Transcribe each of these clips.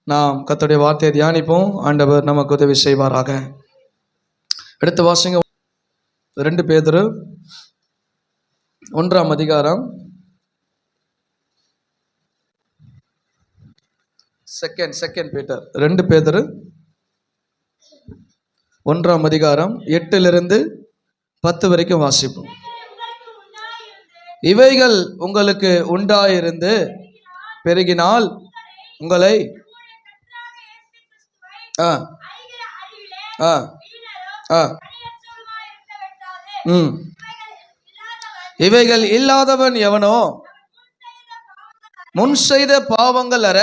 நாம் கர்த்தருடைய வார்த்தையை தியானிப்போம். ஆண்டவர் நமக்கு உதவி செய்வாராக. எடுத்து வாசிங்க. 2 பேதுரு 1ஆம் அதிகாரம் செகண்ட் பீட்டர் 2 பேதுரு 1ஆம் அதிகாரம் 8லிருந்து 10 வரைக்கும் வாசிப்போம். இவைகள் உங்களுக்கு உண்டாயிருந்து பெருகினால் உங்களை இவைகள் இல்லாதவன் எவனோ முன் செய்த பாவங்கள் அற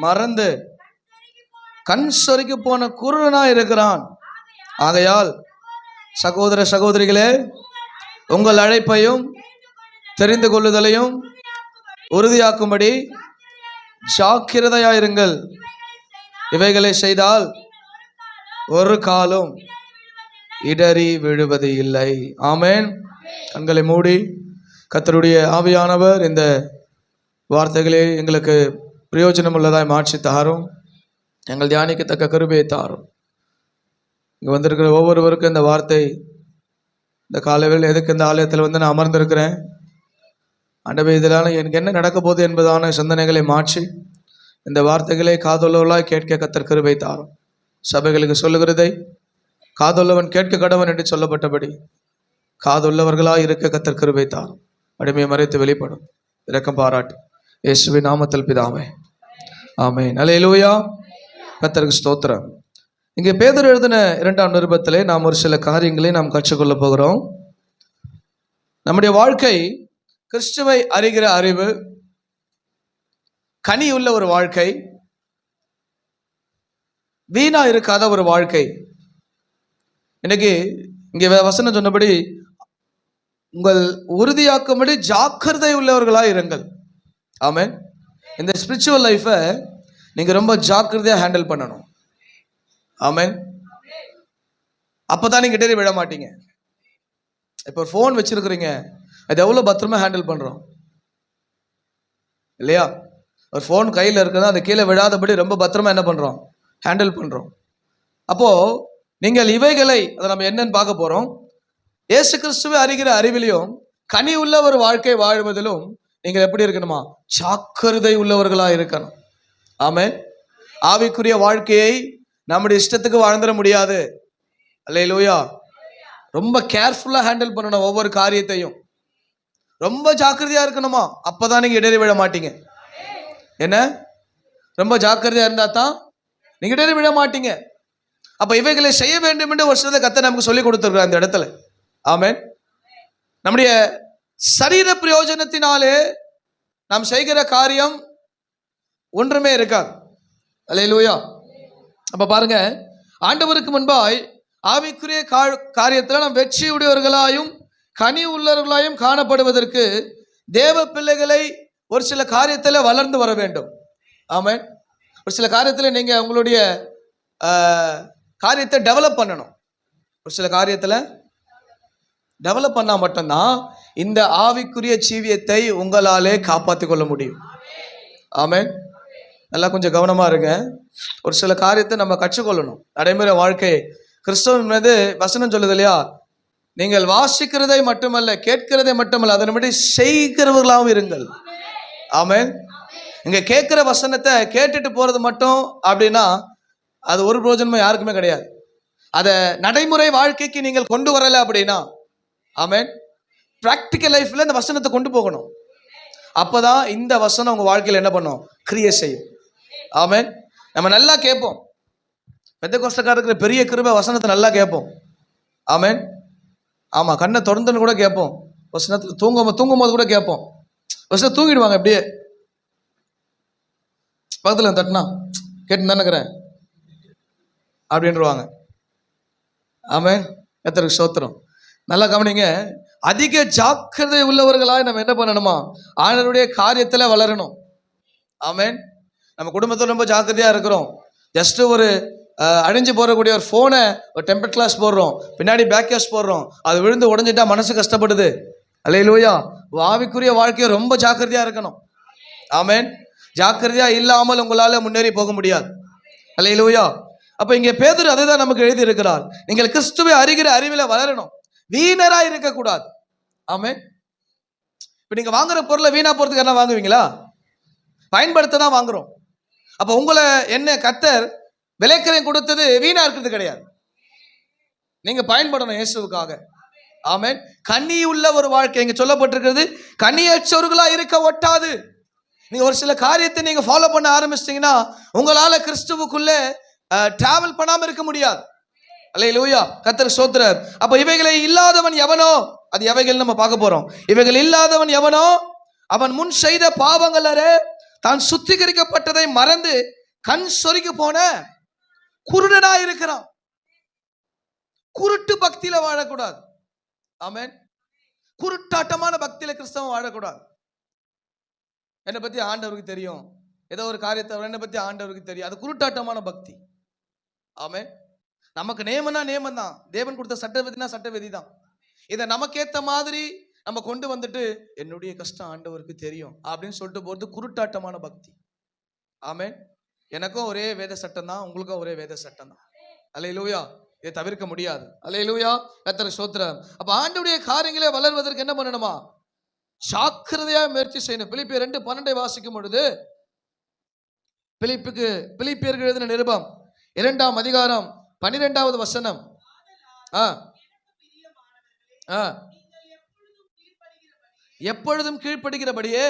மறந்து கண் சொருகி போன குருடனா இருக்கிறான். ஆகையால் சகோதர சகோதரிகளே, உங்கள் அழைப்பையும் தெரிந்து கொள்ளுதலையும் உறுதியாக்கும்படி ஜாக்கிரதையாயிருங்கள். இவைகளை செய்தால் ஒரு காலம் இடறி விழுவது இல்லை. ஆமென். கண்களை மூடி கர்த்தருடைய ஆவியானவர் இந்த வார்த்தைகளை எங்களுக்கு பிரயோஜனம் உள்ளதாய் மாற்றி தாரும். எங்கள் தியானிக்கத்தக்க கிருபையை தாரும். இங்கே வந்திருக்கிற ஒவ்வொருவருக்கும் இந்த வார்த்தை இந்த காலையில் எதுக்கு இந்த ஆலயத்தில் வந்து நான் அமர்ந்திருக்கிறேன், ஆண்டவரே இதனால எனக்கு என்ன நடக்க போகுது என்பதான சிந்தனைகளை மாற்றி இந்த வார்த்தைகளை காதுள்ளவர்களாய் கேட்க கர்த்தர் கிருபை தாரும். சபைகளுக்கு சொல்லுகிறதை காதுள்ளவன் கேட்க கடவன் என்று சொல்லப்பட்டபடி காதுள்ளவர்களாய் இருக்க கர்த்தர் கிருபை தாரும். அடிமையை மறைத்து வெளிப்படும் இரக்கம் பாராட்டு இயேசுவின் நாமத்தில் பிதாவே, ஆமென். அல்லேலூயா. கர்த்தருக்கு ஸ்தோத்திரம். இங்கே பேதுரு எழுதின 2ஆம் நிருபத்திலே நாம் ஒரு சில காரியங்களை நாம் கற்றுக்கொள்ள போகிறோம். நம்முடைய வாழ்க்கை கிறிஸ்துவை அறிகிற அறிவு, கனி உள்ள ஒரு வாழ்க்கை, வீணா இருக்காத ஒரு வாழ்க்கை. இன்னைக்கு இங்கே வசனம் சொன்னபடி உங்கள் உறுதியாக்கும்படி ஜாக்கிரதை உள்ளவர்களாக இருங்கள். ஆமென். இந்த ஸ்பிரிச்சுவல் லைஃபை நீங்கள் ரொம்ப ஜாக்கிரதையாக ஹேண்டில் பண்ணணும். ஆமென். அப்போதான் நீங்கள் இடறி விட மாட்டீங்க. இப்போ ஒரு ஃபோன் வச்சுருக்குறீங்க, அது எவ்வளோ பத்திரமா ஹேண்டில் பண்ணுறோம் இல்லையா? ஒரு ஃபோன் கையில் இருக்குன்னா அது கீழே விழாதபடி ரொம்ப பத்திரமா என்ன பண்ணுறோம், ஹேண்டில் பண்ணுறோம். அப்போது நீங்கள் இவைகளை அதை நம்ம என்னன்னு பார்க்க போகிறோம். இயேசு கிறிஸ்துவை அறிகிற அறிவிலையும் கனி உள்ள ஒரு வாழ்க்கை வாழ்வதிலும் நீங்கள் எப்படி இருக்கணுமா, ஜாக்கிரதை உள்ளவர்களாக இருக்கணும். ஆமென். ஆவிக்குரிய வாழ்க்கையை நம்முடைய இஷ்டத்துக்கு வாழ்ந்துட முடியாது. அல்லேலூயா. ரொம்ப கேர்ஃபுல்லாக ஹேண்டில் பண்ணணும். ஒவ்வொரு காரியத்தையும் ரொம்ப ஜாக்கிரதையாக இருக்கணுமா, அப்போ தான் நீங்கள் இடறி விழ மாட்டீங்க. என்ன, ரொம்ப ஜாக்கிரதையாக இருந்தால் தான் நீங்கள் இடறி விழ மாட்டீங்க. அப்போ இவைகளை செய்ய வேண்டும் என்று ஒரு சிலதை கர்த்தர் நமக்கு சொல்லி கொடுத்துருக்குறார் அந்த இடத்துல. ஆமென். நம்முடைய சரீர பிரயோஜனத்தினாலே நாம் செய்கிற காரியம் ஒன்றுமே இருக்காது. அல்லேலூயா. அப்போ பாருங்க, ஆண்டவருக்கு முன்பாய் ஆவிக்குரிய காரியத்தில் நாம் வெற்றியுடையவர்களாயும் கனி உள்ளவர்களாயும் காணப்படுவதற்கு தேவ பிள்ளைகளை ஒரு சில காரியத்தில் வளர்ந்து வர வேண்டும். ஆமென். ஒரு சில காரியத்தில் நீங்கள் உங்களுடைய காரியத்தை டெவலப் பண்ணணும். ஒரு சில காரியத்தில் டெவலப் பண்ணால் மட்டும்தான் இந்த ஆவிக்குரிய ஜீவியத்தை உங்களாலே காப்பாற்றி கொள்ள முடியும். ஆமென். நல்லா கொஞ்சம் கவனமாக இருங்க. ஒரு சில காரியத்தை நம்ம கற்றுக்கொள்ளணும். நடைமுறை வாழ்க்கை கிறிஸ்தவம் மீது வசனம் சொல்லுது இல்லையா, நீங்கள் வாசிக்கிறதை மட்டுமல்ல கேட்கிறதை மட்டுமல்ல அதன்படி செய்கிறவர்களாகவும் இருங்கள். ஆமென். இங்கே கேட்குற வசனத்தை கேட்டுட்டு போகிறது மட்டும் அப்படின்னா அது ஒரு பிரயோஜனமும் யாருக்குமே கிடையாது. அதை நடைமுறை வாழ்க்கைக்கு நீங்கள் கொண்டு வரலை அப்படின்னா, ஆமென், ப்ராக்டிக்கல் லைஃப்பில் இந்த வசனத்தை கொண்டு போகணும். அப்போ தான் இந்த வசனம் உங்கள் வாழ்க்கையில் என்ன பண்ணும், கிரியேட் செய்யும். ஆமென். நம்ம நல்லா கேட்போம். பெந்தெகோஸ்தேக்காரருக்கு பெரிய கிருபை, வசனத்தை நல்லா கேட்போம். ஆமென். ஆமாம், கண்ணை திறந்துன்னு கூட கேட்போம். வசனத்தில் தூங்கும் போது கூட கேட்போம். வசனம் தூங்கிடுவாங்க அப்படியே. பக்கத்தில் தட்டினா கேட்டு தானேக்கிறேன் அப்படின்றவாங்க. ஆமென். கர்த்தருக்கு ஸ்தோத்திரம். நல்லா கவனிங்க. அதிக ஜாக்கிரதை உள்ளவர்களாக நம்ம என்ன பண்ணணுமா, ஆண்டவருடைய காரியத்தில் வளரணும். ஆமென். நம்ம குடும்பத்தில் ரொம்ப ஜாக்கிரதையாக இருக்கிறோம். ஜஸ்ட்டு ஒரு அழிஞ்சு போடக்கூடிய ஒரு ஃபோனை ஒரு டெம்பர் கிளாஸ் போடுறோம், பின்னாடி பேக் கேஸ் போடுறோம், அது விழுந்து உடஞ்சிட்டா மனசு கஷ்டப்படுது. அல்லேலூயா. ஆவிக்குரிய வாழ்க்கையை ரொம்ப ஜாக்கிரதையாக இருக்கணும். ஆமென். ஜாக்கிரதையா இல்லாமல் உங்களால முன்னேறி போக முடியாது. அல்லேலூயா. அப்ப இங்க பேதுரு அதை தான் நமக்கு எழுதி இருக்கிறார். நீங்கள் கிறிஸ்துவை அறிகிற அறிவில வளரணும், வீணரா இருக்கக்கூடாது. ஆமென். இப்ப நீங்க வாங்குற பொருளை வீணா போறதுக்கு என்ன வாங்குவீங்களா? பயன்படுத்த தான் வாங்குறோம். அப்ப உங்களை என்ன கர்த்தர் விலைக்கரையும் கொடுத்தது வீணா இருக்கிறது கிடையாது. நீங்க பயன்படணும் இயேசுவுக்காக. ஆமென். கனி உள்ள ஒரு வாழ்க்கை இங்க சொல்லப்பட்டிருக்கிறது. கனியற்றவர்களா இருக்க ஒட்டாது. நீங்க ஒரு சில காரியத்தை நீங்க ஃபாலோ பண்ண ஆரம்பிச்சிட்டீங்கன்னா உங்களால கிறிஸ்துவுக்குள்ள டிராவல் பண்ணாம இருக்க முடியாது. அல்லேலூயா. கர்த்தர் ஸ்தோத்திரம். அப்ப இவைகளை இல்லாதவன் எவனோ, அது எவைகள் நம்ம பார்க்க போறோம். இவைகள் இல்லாதவன் எவனோ அவன் முன் செய்த பாவங்களே தான் சுத்திகரிக்கப்பட்டதை மறந்து கண் சொருகி போன குருடனா இருக்கிறான். குருட்டு பக்தியில வாழக்கூடாது. ஆமென். குருட்டாட்டமான பக்தியில கிறிஸ்தவம் வாழக்கூடாது. என்னை பத்தி ஆண்டவருக்கு தெரியும், ஏதோ ஒரு காரியத்தை என்னை பத்தி ஆண்டவருக்கு தெரியும், அது குருட்டாட்டமான பக்தி. ஆமென். நமக்கு நேமனா நேமம் தான், தேவன் கொடுத்த சட்டவிதினா சட்டவிதி தான். இதை நமக்கேத்த மாதிரி நம்ம கொண்டு வந்துட்டு என்னுடைய கஷ்டம் ஆண்டவருக்கு தெரியும் அப்படின்னு சொல்லிட்டு போறது குருட்டாட்டமான பக்தி. ஆமென். எனக்கும் ஒரே வேத சட்டம் தான், உங்களுக்கும் ஒரே வேத சட்டம் தான். அல்லேலூயா. இதை தவிர்க்க முடியாது. அல்லேலூயா. கர்த்தருக்கு ஸ்தோத்திரம். அப்ப ஆண்டவருடைய காரியங்களே வளர்வதற்கு என்ன பண்ணணுமா? ஜாக்கிரதையா முயற்சி செய்யணும். பிலிப்பியர் 2:12 வாசிக்கும் பொழுது, பிலிப்பியர்கள் எழுதின நிருபம் 2ஆம் அதிகாரம் 12வது வசனம். எப்பொழுதும் கீழ்ப்படுகிறபடியே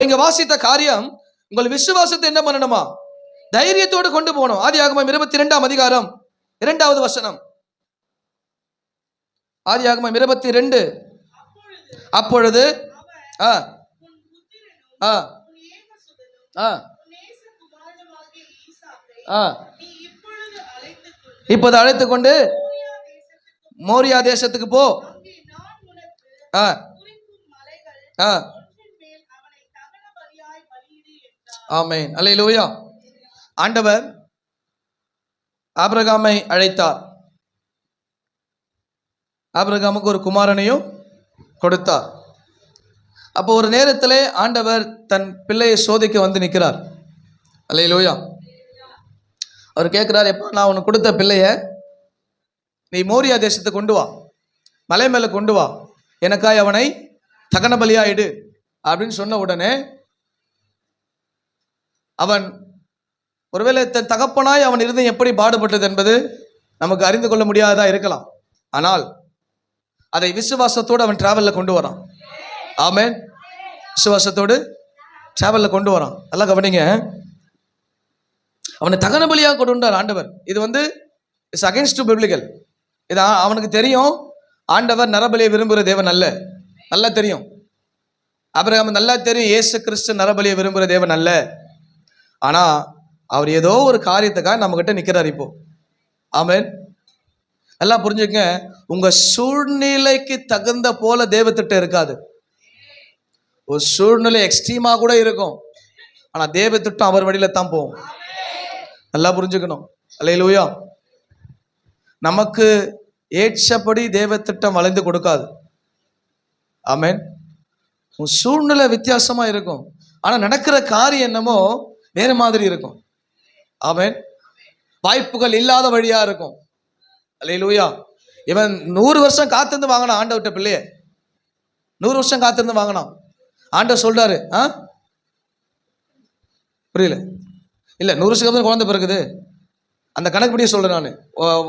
இங்க வாசித்த காரியம் உங்கள் விசுவாசத்தை என்ன பண்ணணுமா? தைரியத்தோடு கொண்டு போகணும். ஆதியாகமம் 22ஆம் அதிகாரம் 2வது வசனம். ஆதியாகமம் 22. அப்பொழுது இப்போது அழைத்து கொண்டு மோரியா தேசத்துக்கு போ. ஆமென். அல்லேலூயா. ஆண்டவர் ஆபிரகாமை அழைத்தார். ஆபிரகாமுக்கு ஒரு குமாரனையும் கொடுத்தார். அப்போ ஒரு நேரத்திலே ஆண்டவர் தன் பிள்ளையை சோதிக்க வந்து நிற்கிறார். அல்லேலூயா. அவர் கேட்கிறார், எப்போ நான் உனக்கு கொடுத்த பிள்ளைய நீ மோரியா தேசத்தை கொண்டு வா, மலை மேல கொண்டு வா, எனக்காய் அவனை தகன பலியாயிடு அப்படின்னு சொன்ன உடனே அவன் ஒருவேளை தன் தகப்பனாய் அவன் இருந்தும் எப்படி பாடுபட்டது என்பது நமக்கு அறிந்து கொள்ள முடியாததா இருக்கலாம். ஆனால் அதை விசுவாசத்தோடு அவன் டிராவல்ல கொண்டு வரான். ஆமென். விசுவாசத்தோடு டிராவல்ல கொண்டு வரான். நல்லா கவனிங்க. அவனை தகன பலியாக கொண்டு வந்தார் ஆண்டவர். இது இட்ஸ் அகைன்ஸ்ட் டு பிப்ளிக்கல். இது அவனுக்கு தெரியும், ஆண்டவர் நரபலியை விரும்புகிற தேவன் அல்ல. நல்லா தெரியும். ஆபிரகாம் நல்லா தெரியும், இயேசு கிறிஸ்து நரபலியை விரும்புகிற தேவன் அல்ல. ஆனா அவர் ஏதோ ஒரு காரியத்துக்காக நம்ம கிட்ட நிக்கிறார் இப்போ. ஆமென். நல்லா புரிஞ்சுக்கங்க. உங்க சூழ்நிலைக்கு தகுந்த போல தேவத்திட்டம் இருக்காது. ஒரு சூழ்நிலை எக்ஸ்ட்ரீமா கூட இருக்கும், ஆனா தேவத்திட்டம் அவர் வழியில தான் போகும். நல்லா புரிஞ்சுக்கணும். அல்லேலூயா. நமக்கு ஏற்றபடி தேவத்திட்டம் வளைந்து கொடுக்காது. ஆமென். உன் சூழ்நிலை வித்தியாசமா இருக்கும், ஆனா நடக்கிற காரியம் என்னமோ வேற மாதிரி இருக்கும். ஆமென். வாய்ப்புகள் இல்லாத வழியா இருக்கும். அல்லேலூயா. இவன் 100 வருஷம் காத்திருந்து வாங்கினான் ஆண்டவர்கிட்ட பிள்ளைய. 100 வருஷம் காத்திருந்து வாங்கினான். ஆண்டவர் சொல்றாரு, புரியல? இல்ல, 100 வருஷத்துக்கு அப்புறம் குழந்தை பிறகுது. அந்த கணக்குப்படியே சொல்றேன் நான்.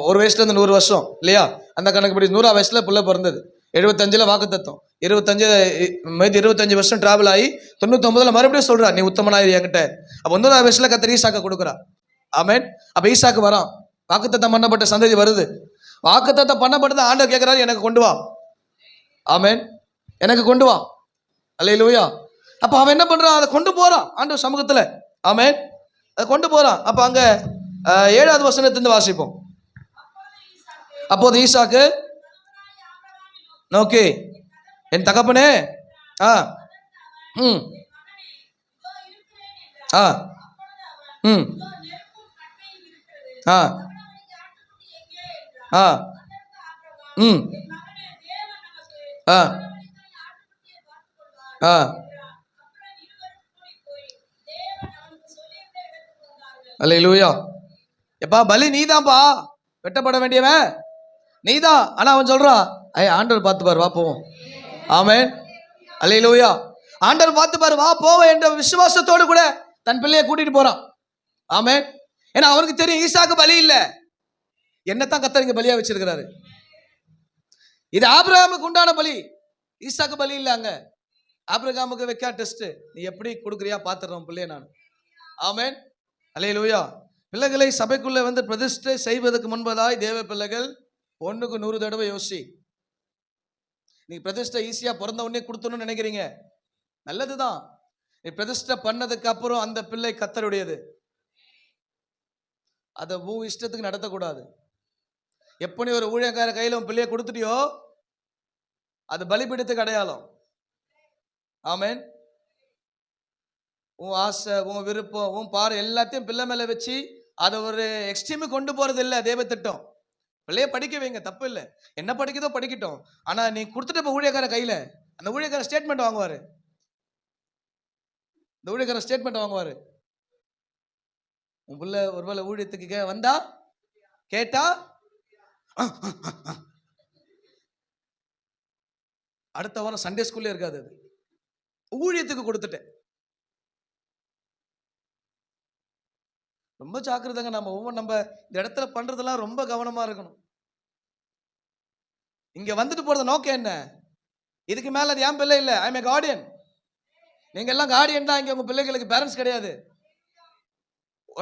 ஒரு வயசுல இருந்து 100 வருஷம் இல்லையா? அந்த கணக்குப்படி 100ஆம் வயசுல பிள்ளை பிறந்தது. 75ல் வாக்குத்தத்தம். 25 வருஷம் டிராவல் ஆகி 99ல் மறுபடியும் சொல்றா, நீ உத்தமனாயிரு என்கிட்ட. அப்ப 100ஆம் வயசுல கர்த்தர் ஈசாக்க கொடுக்குறா. ஆமென். அப்ப ஈசாக்கு வரான். வாக்குத்தத்தம் பண்ணப்பட்ட சந்ததி வருது. வாக்குத்தத்தம் பண்ணப்பட்டது ஆண்டவர் கேட்கிறாரு, எனக்கு கொண்டு வா. ஆமென். எனக்கு கொண்டு வா. அல்லேலூயா. அப்ப அவன் என்ன பண்றான்? அதை கொண்டு போறான் ஆண்டவர் சமூகத்துல. ஆமென். அதை கொண்டு போறான். அப்ப அங்க 7வது வசனத்திலிருந்து வாசிப்போம். அப்போது ஈசாக்கு நோக்கி, என் தகப்பனே, ஆ ஆ அல்லேலூயா. எப்பா பலி நீதான்ப்பா, வெட்டப்பட வேண்டியவன் நீதான். ஆனா அவன் சொல்றான், ஆண்டவர் பார்த்து பாரு, வா போவோம். ஆமென். அல்லேலூயா. ஆண்டவர் பார்த்து பாரு, வா போவோம் என்ற விசுவாசத்தோடு கூட தன் பிள்ளையை கூட்டிட்டு போறான். ஆமென். ஏன்னா அவனுக்கு தெரியும் ஈசாக்கு பலி இல்ல, என்னத்தான் கர்த்தர் இங்க பலியா வச்சிருக்கிறாரு. இது ஆபிரகாமுக்கு உண்டான பலி, ஈசாக்கு பலி இல்ல. அங்க ஆபிரகாமுக்கு வைக்க டெஸ்ட், நீ எப்படி கொடுக்குறியா பாத்துறோம் பிள்ளைய நான். ஆமென். அல்லேலூயா. பிள்ளைகளை சபைக்குள்ள வந்து பிரதிஷ்டை செய்வதற்கு முன்பதாய் தேவ பிள்ளைகள் 1க்கு 100 தடவை யோசி. நீ பிரதிஷ்டை ஈஸியா பிறந்த உடனே கொடுத்தணும்னு நினைக்கிறீங்க, நல்லதுதான். நீ பிரதிஷ்டை பண்ணதுக்கு அப்புறம் அந்த பிள்ளை கர்த்தருடையது, அதை உன் இஷ்டத்துக்கு நடத்தக்கூடாது. எப்போ நீ ஒரு ஊழியக்கார கையில உன் பிள்ளைய கொடுத்துட்டியோ அது பலிபீடத்துக்கு அடையாளம். ஆமென். உன் ஆசை, உன் விருப்பம், உன் பாரு எல்லாத்தையும் பிள்ளை மேல வச்சு அதை ஒரு எக்ஸ்ட்ரீமு கொண்டு போறது இல்லை தேவ திட்டம். பிள்ளைய படிக்க வைங்க, தப்பு இல்லை, என்ன படிக்குதோ படிக்கட்டும். ஆனா நீ கொடுத்துட்டு இப்போ ஊழியக்கார கையில, அந்த ஊழியக்கார ஸ்டேட்மெண்ட் வாங்குவாரு, இந்த ஊழியக்கார ஸ்டேட்மெண்ட் வாங்குவாரு. உன் பிள்ளை ஒருவேளை ஊழியத்துக்கு வந்தா கேட்டா அடுத்த வாரம் சண்டே ஸ்கூல்லே இருக்காது. அது ஊழியத்துக்கு கொடுத்துட்டேன். ரொம்ப ஜாக்கிரதைங்க. நம்ம இந்த இடத்துல பண்றதெல்லாம் ரொம்ப கவனமா இருக்கணும். இங்க வந்துட்டு போறது நோக்கம் என்ன? இதுக்கு மேல அது என் பிள்ளை இல்லை, ஐ எம் ஏ கார்டியன். நீங்க எல்லாம் கார்டியன் தான். இங்க உங்க பிள்ளைகளுக்கு பேரண்ட்ஸ் கிடையாது.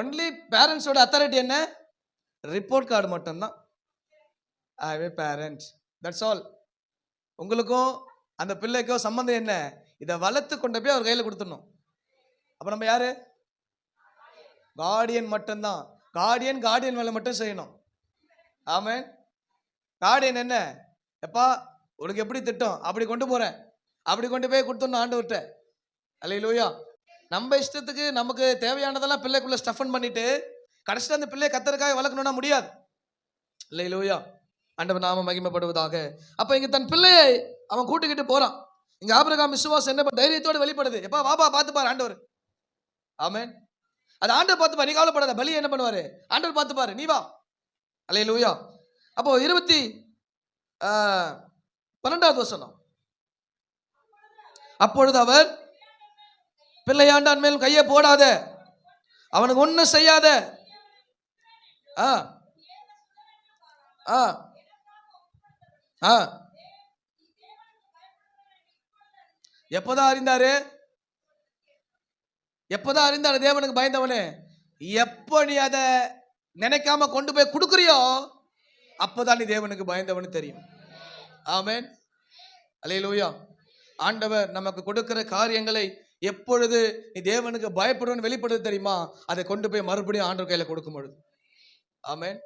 ஒன்லி பேரண்ட்ஸோட அத்தாரிட்டி என்ன? ரிப்போர்ட் கார்டு மட்டும்தான். I M A parent, that's all. உங்களுக்கும் அந்த பிள்ளைக்கோ சம்பந்தம் என்ன? இதை வளர்த்து கொண்டு போய் அவர் கையில் கொடுத்துடணும். அப்ப நம்ம யாரு? கார்டியன் மட்டும்தான். கார்டியன் வேலை மட்டும் செய்யணும். ஆமென். கார்டியன் என்ன? எப்பா உனக்கு எப்படி திட்டம் அப்படி கொண்டு போறேன், அப்படி கொண்டு போய் கொடுத்துடணும் ஆண்டவர்கிட்ட. அல்லேலூயா. நம்ம இஷ்டத்துக்கு நமக்கு தேவையானதெல்லாம் பிள்ளைக்குள்ள ஸ்டஃபன் பண்ணிட்டு கடைசியில் அந்த பிள்ளையை கர்த்தருக்காக வளர்க்கணும்னா முடியாது. அல்லேலூயா. ஆண்டவர் நாம மகிமைப்படுவதாக. அப்ப இங்க தன் பிள்ளையை அவன் கூட்டிக்கிட்டு போறான். இங்க ஆபிரகாம் விசுவாசம் என்ன தைரியத்தோடு வெளிப்படுது. எப்பா வாபா பார்த்து பாரு ஆண்டவர். ஆமென். அது ஆண்டவர் பார்த்து பாரு, நீ கவலைப்படாத. பலி என்ன பண்ணுவாரு? ஆண்டவர் பார்த்து பாரு, நீ வா. அல்லேலூயா. அப்போ 12வது வசனம். அப்பொழுது அவர் பிள்ளையாண்டான் மேல் கையை போடாத, அவனுக்கு ஒன்னும் செய்யாத. எப்பதான் அறிந்தாரு? எப்பதான் அறிந்தாரு தேவனுக்கு பயந்தவனே? எப்போ நீ அதை நினைக்காம கொண்டு போய் கொடுக்குறியோ அப்பதான் நீ தேவனுக்கு பயந்தவனு தெரியும். ஆமென். அல்லேலூயா. ஆண்டவர் நமக்கு கொடுக்கிற காரியங்களை எப்பொழுது நீ தேவனுக்கு பயப்படுவன்னு வெளிப்படுது தெரியுமா? அதை கொண்டு போய் மறுபடியும் ஆண்டவர் கையில கொடுக்கும் பொழுது. ஆமென்.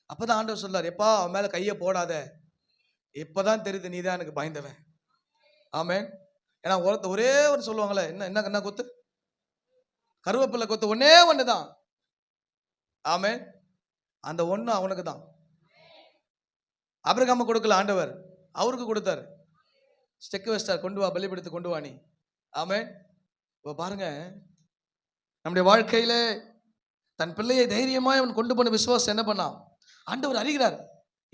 அப்பதான் ஆண்டவர் சொல்றார், எப்பா அவன் மேல கையை போடாத, இப்பதான் தெரியுது நீ தான் எனக்கு பயந்தவன். ஆமென். ஏன்னா ஒரே ஒரு சொல்லுவாங்களே, என்ன கொத்து? கருவேப்பிலை கொத்து ஒன்னே ஒண்ணுதான். ஆமென். அந்த ஒண்ணு அவனுக்கு தான். ஆபிரகாம கொடுக்கல ஆண்டவர், அவருக்கு கொடுத்தாரு. ஸ்டெக் வச்சார், கொண்டு வா, பலிபீடத்தை கொண்டு வா நீ. ஆமென். இப்போ பாருங்க, நம்முடைய வாழ்க்கையில தன் பிள்ளையை தைரியமாய் அவன் கொண்டு போன விசுவாசம் என்ன பண்ணான்? ஆண்டவர் அறிகிறார்.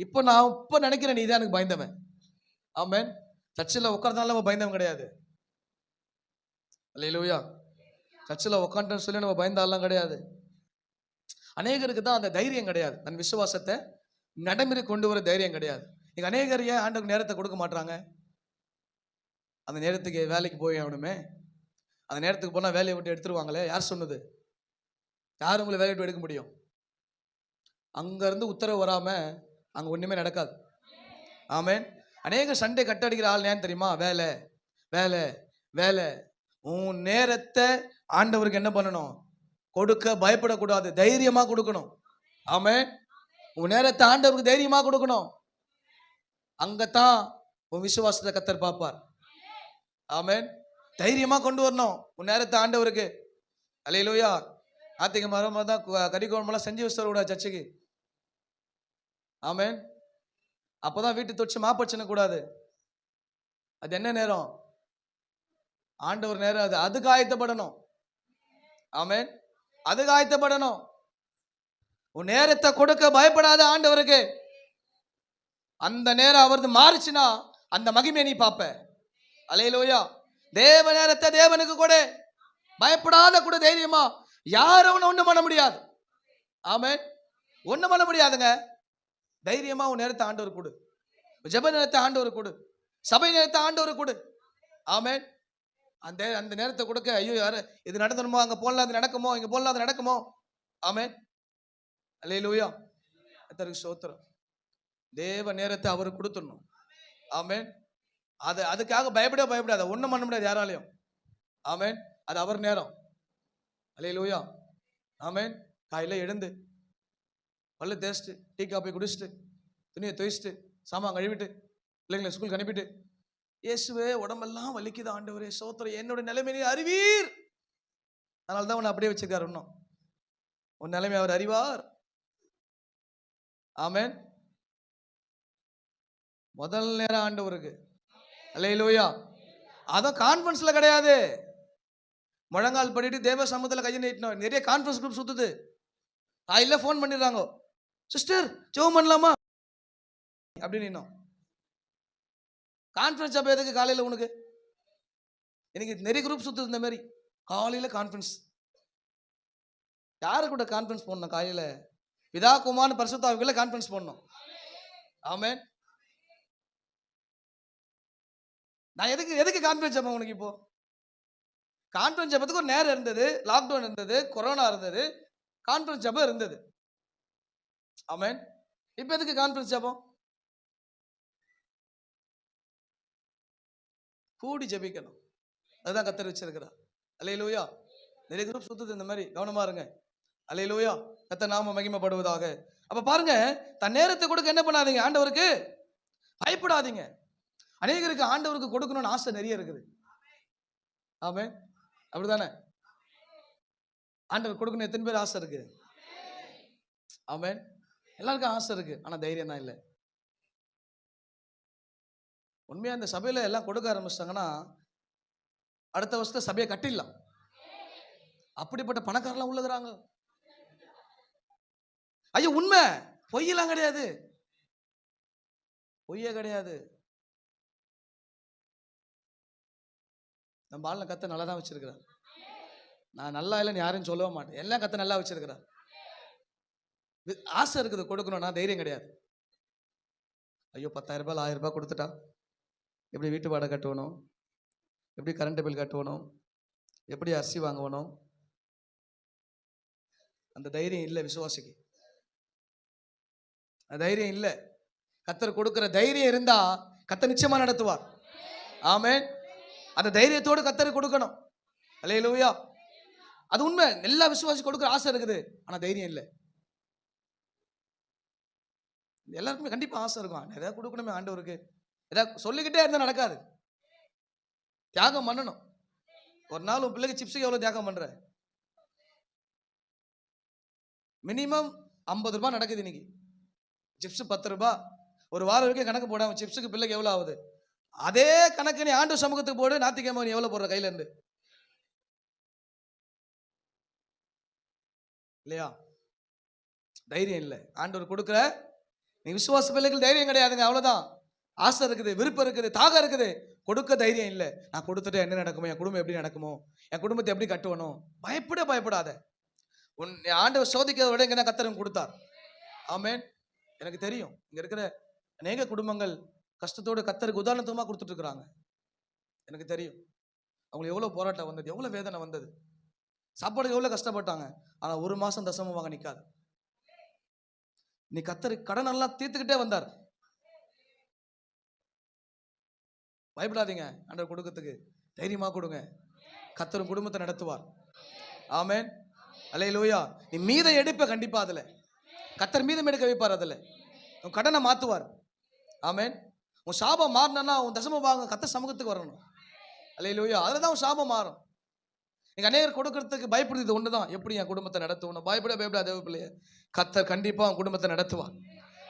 இப்போ நான் நினைக்கிறேன் நீ தான் எனக்கு பயந்தவன். ஆமென். சர்ச்சில் உட்கார்ந்தாலும் நம்ம பயந்தவன் கிடையாது. அல்லேலூயா. சர்ச்சில் உட்காந்துன்னு சொல்லி நம்ம பயந்தாலாம் கிடையாது. அநேகருக்கு தான் அந்த தைரியம் கிடையாது, தன் விசுவாசத்தை நடைமுறை கொண்டு வர தைரியம் கிடையாது. நீங்க அநேகர் ஏன் ஆண்டவருக்கு நேரத்தை கொடுக்க மாட்டாங்க? அந்த நேரத்துக்கு வேலைக்கு போய் ஆகணுமே, அந்த நேரத்துக்கு போனால் வேலையை விட்டு எடுத்துருவாங்களே. யார் சொன்னது? யார் உங்களை வேலையை விட்டு எடுக்க முடியும்? அங்கேருந்து உத்தரவு வராமல் அங்கே ஒன்றுமே நடக்காது. ஆமென். அநேக சண்டே கட்டடிக்கிற ஆள் ஏன் தெரியுமா? வேலை வேலை வேலை. உன் நேரத்தை ஆண்டவருக்கு என்ன பண்ணணும்? கொடுக்க பயப்படக்கூடாது, தைரியமாக கொடுக்கணும். ஆமென். உன் நேரத்தை ஆண்டவருக்கு தைரியமாக கொடுக்கணும். அங்கத்தான் உன் விசுவாசத்தை கர்த்தர் பார்ப்பார். ஆமென். தைரியமா கொண்டு வரணும் உன் நேரத்தை ஆண்டவருக்கு. அல்லேலூயா. ஆத்திக மரம் தான் கறி குழம்பெல்லாம் செஞ்சு வச்சு தரக்கூடாது சர்ச்சுக்கு. ஆமென். அப்போதான் வீட்டு தொச்சு மாப்படிச்சின கூடாது. அது என்ன நேரம்? ஆண்டவர் நேரம். அது அதுக்கு ஆயத்தப்படணும். ஆமென். அதுக்கு ஆயத்தப்படணும். உன் நேரத்தை கொடுக்க பயப்படாத ஆண்டவருக்கு. அந்த நேரம் அவரது மாறிச்சுன்னா அந்த மகிமையை நீ பார்ப்ப. அல்லேலூயா. தேவ நேரத்தை தேவனுக்கு கொடு. பயப்படாத கூட தைரியமா. யாரும் ஒண்ணும் பண்ண முடியாது. ஆமென். ஒண்ணும் பண்ண முடியாதுங்க. தைரியமா உன் நேரத்தை ஆண்டவர் கொடு. ஜெப நேரத்தை ஆண்டவர் கொடு. சபை நேரத்தை ஆண்டவர் கொடு. ஆமென். அந்த நேரத்தை கொடுக்க, ஐயோ யாரு இது நடந்தணுமோ, அங்க போடலாம் அது நடக்குமோ, இங்க போடலாம் அது நடக்குமோ. ஆமென். அல்லேலூயா. கர்த்தருக்கு ஸ்தோத்திரம். தேவ நேரத்தை அவருக்கு கொடுத்துடணும். ஆமென். அதுக்காக பயப்படாத. ஒண்ணும் பண்ண முடியாது யாராலையும். ஆமென். அது அவர் நேரம். அல்லேலூயா. ஆமென். காலையில எழுந்து பல்லு தேய்ச்சிட்டு, டீ காப்பி குடிச்சிட்டு, துணியை துவைச்சிட்டு, சாமான் கழுவிட்டு, பிள்ளைங்களை ஸ்கூலுக்கு அனுப்பிட்டு, இயேசுவே உடம்பெல்லாம் வலிக்குது ஆண்டவரே ஸ்தோத்திரம், என்னோட நிலைமையை அறிவீர். அதனால தான் உன்னை அப்படியே வச்சிருக்காரு. இன்னும் உன் நிலைமை அவர் அறிவார். ஆமென். முதல் நேரம் ஆண்டவருக்கு. அல்லேலூயா. அதுவும் கான்ஃபரன்ஸ்ல கிடையாது. முழங்கால் படிட்டு தேவ சமூகத்தில் கையை நீட்டணும். நிறைய கான்ஃபரன்ஸ் குரூப் சுத்துது. காலையில ஃபோன் பண்ணிடுறாங்க, சிஸ்டர் ஜெபம் பண்ணலாமா அப்படின்னு. இன்னும் கான்ஃபரன்ஸ் அப்போ எதுக்கு காலையில் உனக்கு? எனக்கு நிறைய குரூப் சுத்துது இந்த மாதிரி. காலையில கான்ஃபரன்ஸ். யாரு கூட கான்ஃபரன்ஸ் போடணும்? காலையில பிதா குமாரன் பரிசுத்த ஆவிக்குள்ள கான்ஃபரன்ஸ் போடணும். ஆமென். நான் எதுக்கு கான்ஃபரன்ஸ் ஜெபம் உனக்கு? இப்போ கான்ஃபரன்ஸ் ஜெபத்துக்கு ஒரு நேரம் இருந்தது. லாக்டவுன் இருந்தது, கொரோனா இருந்தது, கான்ஃபரன்ஸ் ஜெபம் இருந்தது. ஆமென். இப்போ எதுக்கு கான்ஃபரன்ஸ் ஜெபம்? கூடி ஜெபிக்கணும். அதுதான் கர்த்தர் வச்சிருக்கிறார். அல்லேலூயா. நிறைய குரூப் சுத்துது இந்த மாதிரி. கவனமா இருங்க. அல்லேலூயா. கர்த்தர் நாம மகிமைப்படுவதாக. அப்ப பாருங்க, தன் நேரத்தை கொடுக்க என்ன பண்ணாதீங்க? ஆண்டவருக்கு பயப்படாதீங்க. அநேகருக்கு ஆண்டவருக்கு கொடுக்கணும்னு ஆசை நிறைய இருக்குது. ஆமென். அப்படிதானே? ஆண்டவர் கொடுக்கணும் எத்தனை பேர் ஆசை இருக்கு? ஆமென். எல்லாருக்கும் ஆசை இருக்கு, ஆனா தைரியம் தான் இல்லை. உண்மையா இந்த சபையில எல்லாம் கொடுக்க ஆரம்பிச்சிட்டாங்கன்னா அடுத்த வருஷத்துல சபையை கட்டிடலாம். அப்படிப்பட்ட பணக்காரெல்லாம் உள்ளுகிறாங்க. ஐயோ உண்மை, பொய்யெல்லாம் கிடையாது. பொய்யே கிடையாது. நம்ம ஆளுநர் கத்தை நல்லா தான் வச்சிருக்கிறார். நான் நல்லா இல்லைன்னு யாரும் சொல்லவே மாட்டேன். எல்லாம் கத்தை நல்லா வச்சிருக்கிறார். ஆசை இருக்குது கொடுக்கணும்னா, தைரியம் கிடையாது. ஐயோ 10,000 ரூபாய் 1000 ரூபாய் கொடுத்துட்டா எப்படி வீட்டு வாடகை கட்டணும், எப்படி கரண்ட் பில் கட்டணும், எப்படி அரிசி வாங்கணும். அந்த தைரியம் இல்லை விசுவாசிக்கு. அந்த தைரியம் இல்லை. கர்த்தர் கொடுக்கிற தைரியம் இருந்தா கர்த்தர் நிச்சயமா நடத்துவார். ஆமென். அந்த தைரியத்தோடு கர்த்தர் கொடுக்கணும். அல்லேலூயா. அது உண்மை. எல்லா விசுவாசி கொடுக்கிற ஆசை இருக்குது, ஆனா தைரியம் இல்லை. எல்லாருக்குமே கண்டிப்பா ஆசை இருக்கும். ஏதாவது கொடுக்கணுமே ஆண்டவருக்கு. ஏதாவது சொல்லிக்கிட்டே இருந்தா நடக்காது. தியாகம் பண்ணணும். ஒரு நாள் உன் பிள்ளைக்கு சிப்ஸுக்கு எவ்வளவு தியாகம் பண்ற? மினிமம் 50 ரூபாய் நடக்குது இன்னைக்கு. சிப்ஸ் 10 ரூபாய். ஒரு வாரம் வரைக்கும் கணக்கு போடாம சிப்ஸுக்கு பிள்ளைக்கு எவ்வளவு ஆகுது? அதே கணக்கு நீ ஆண்டு சமூகத்துக்கு போடு. ஞாயிற்றுக்கிழமை நீ எவ்வளவு போடுற கையில இருந்து? இல்லையா? தைரியம் இல்லை. ஆண்டவர் கொடுக்குற நீ விசுவாச பிள்ளைகள் தைரியம் கிடையாதுங்க. அவ்வளவுதான். ஆசை இருக்குது, விருப்பம் இருக்குது, தாகம் இருக்குது, கொடுக்க தைரியம் இல்லை. நான் கொடுத்துட்டு என்ன நடக்குமோ, என் குடும்பம் எப்படி நடக்குமோ, என் குடும்பத்தை எப்படி கட்டுவணும். பயப்படாத. உன் ஆண்டவர் சோதிக்கிறத விட இங்க தான் கர்த்தர் கொடுத்தார். ஆமென். எனக்கு தெரியும் இங்க இருக்கிற அநேக குடும்பங்கள் கஷ்டத்தோடு கர்த்தருக்கு உதாரணத்துவமா கொடுத்துட்டு இருக்கிறாங்க. எனக்கு தெரியும் அவங்களுக்கு எவ்வளவு போராட்டம் வந்தது, எவ்வளவு வேதனை வந்தது, சாப்பாடு எவ்வளவு கஷ்டப்பட்டாங்க. ஆனா ஒரு மாசம் தசமம் வாங்க நிக்காது. நீ கர்த்தருக்கு கடன் எல்லாம் தீர்த்துக்கிட்டே வந்தார். பயப்படாதீங்க. ஆண்டவர் கொடுக்கிறதுக்கு தைரியமா கொடுங்க. கர்த்தர் குடும்பத்தை நடத்துவார். ஆமென். அல்லேலூயா. நீ மீதம் எடுப்ப கண்டிப்பா. அதுல கர்த்தர் மீதம் எடுக்க வைப்பார். அதுல உன் கடனை மாத்துவார். ஆமென். உன் சாபம் மாறினா உன் தசம பாகம் கர்த்தர் சமூகத்துக்கு வரணும். அல்லேலூயா. அதுலதான் உன் சாபம் மாறும். நீங்க அநேகர் கொடுக்கறதுக்கு பயப்படுறது ஒண்ணுதான். எப்படி என் குடும்பத்தை நடத்துவணும்? பயப்படாத தேவ பிள்ளைய. கர்த்தர் கண்டிப்பா உன் குடும்பத்தை நடத்துவார்.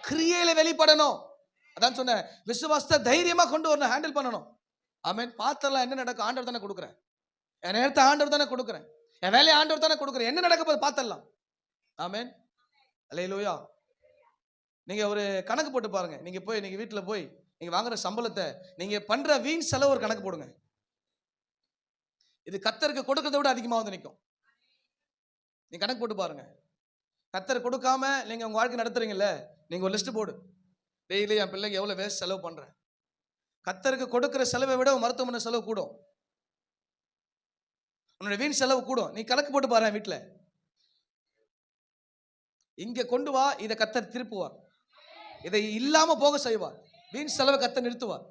கிரியையில வெளிப்படணும். அதான் சொன்ன விசுவாசத்தை தைரியமா கொண்டு வரணும், ஹேண்டில் பண்ணணும். ஆமென். பார்த்தலாம் என்ன நடக்கும், ஆண்டவர் தானே கொடுக்குறேன். என் நேரத்தை ஆண்டவர் தானே கொடுக்குறேன், என் வேலையை ஆண்டவர் தானே கொடுக்குறேன், என்ன நடக்க போது பார்த்தலாம். ஆமென். அல்லேலூயா. நீங்க ஒரு கணக்கு போட்டு பாருங்க. நீங்க போய் நீங்க வீட்டுல போய் நீங்க வாங்குற சம்பளத்தை நீங்க பண்ற வீண் செலவு ஒரு கணக்கு போடுங்க. இது கர்த்தருக்கு கொடுக்கறதை விட அதிகமா வந்து நிற்கும். நீங்க கணக்கு போட்டு பாருங்க. கர்த்தர் கொடுக்காம நீங்க உங்க வாழ்க்கை நடத்துறீங்கல்ல, நீங்க ஒரு லிஸ்ட் போடு. டெய்லி என் பிள்ளைக்கு எவ்வளவு வேஸ்ட் செலவு பண்றேன். கர்த்தருக்கு கொடுக்கிற செலவை விட மருத்துவமனை செலவு கூடும், உன்னோட வீண் செலவு கூடும். நீ கணக்கு போட்டு பாரு. வீட்டுல இங்க கொண்டு வா, இதை கர்த்தர் திருப்புவார், இதை இல்லாம போக செய்வார், வீண் செலவை கர்த்தர் நிறுத்துவார்.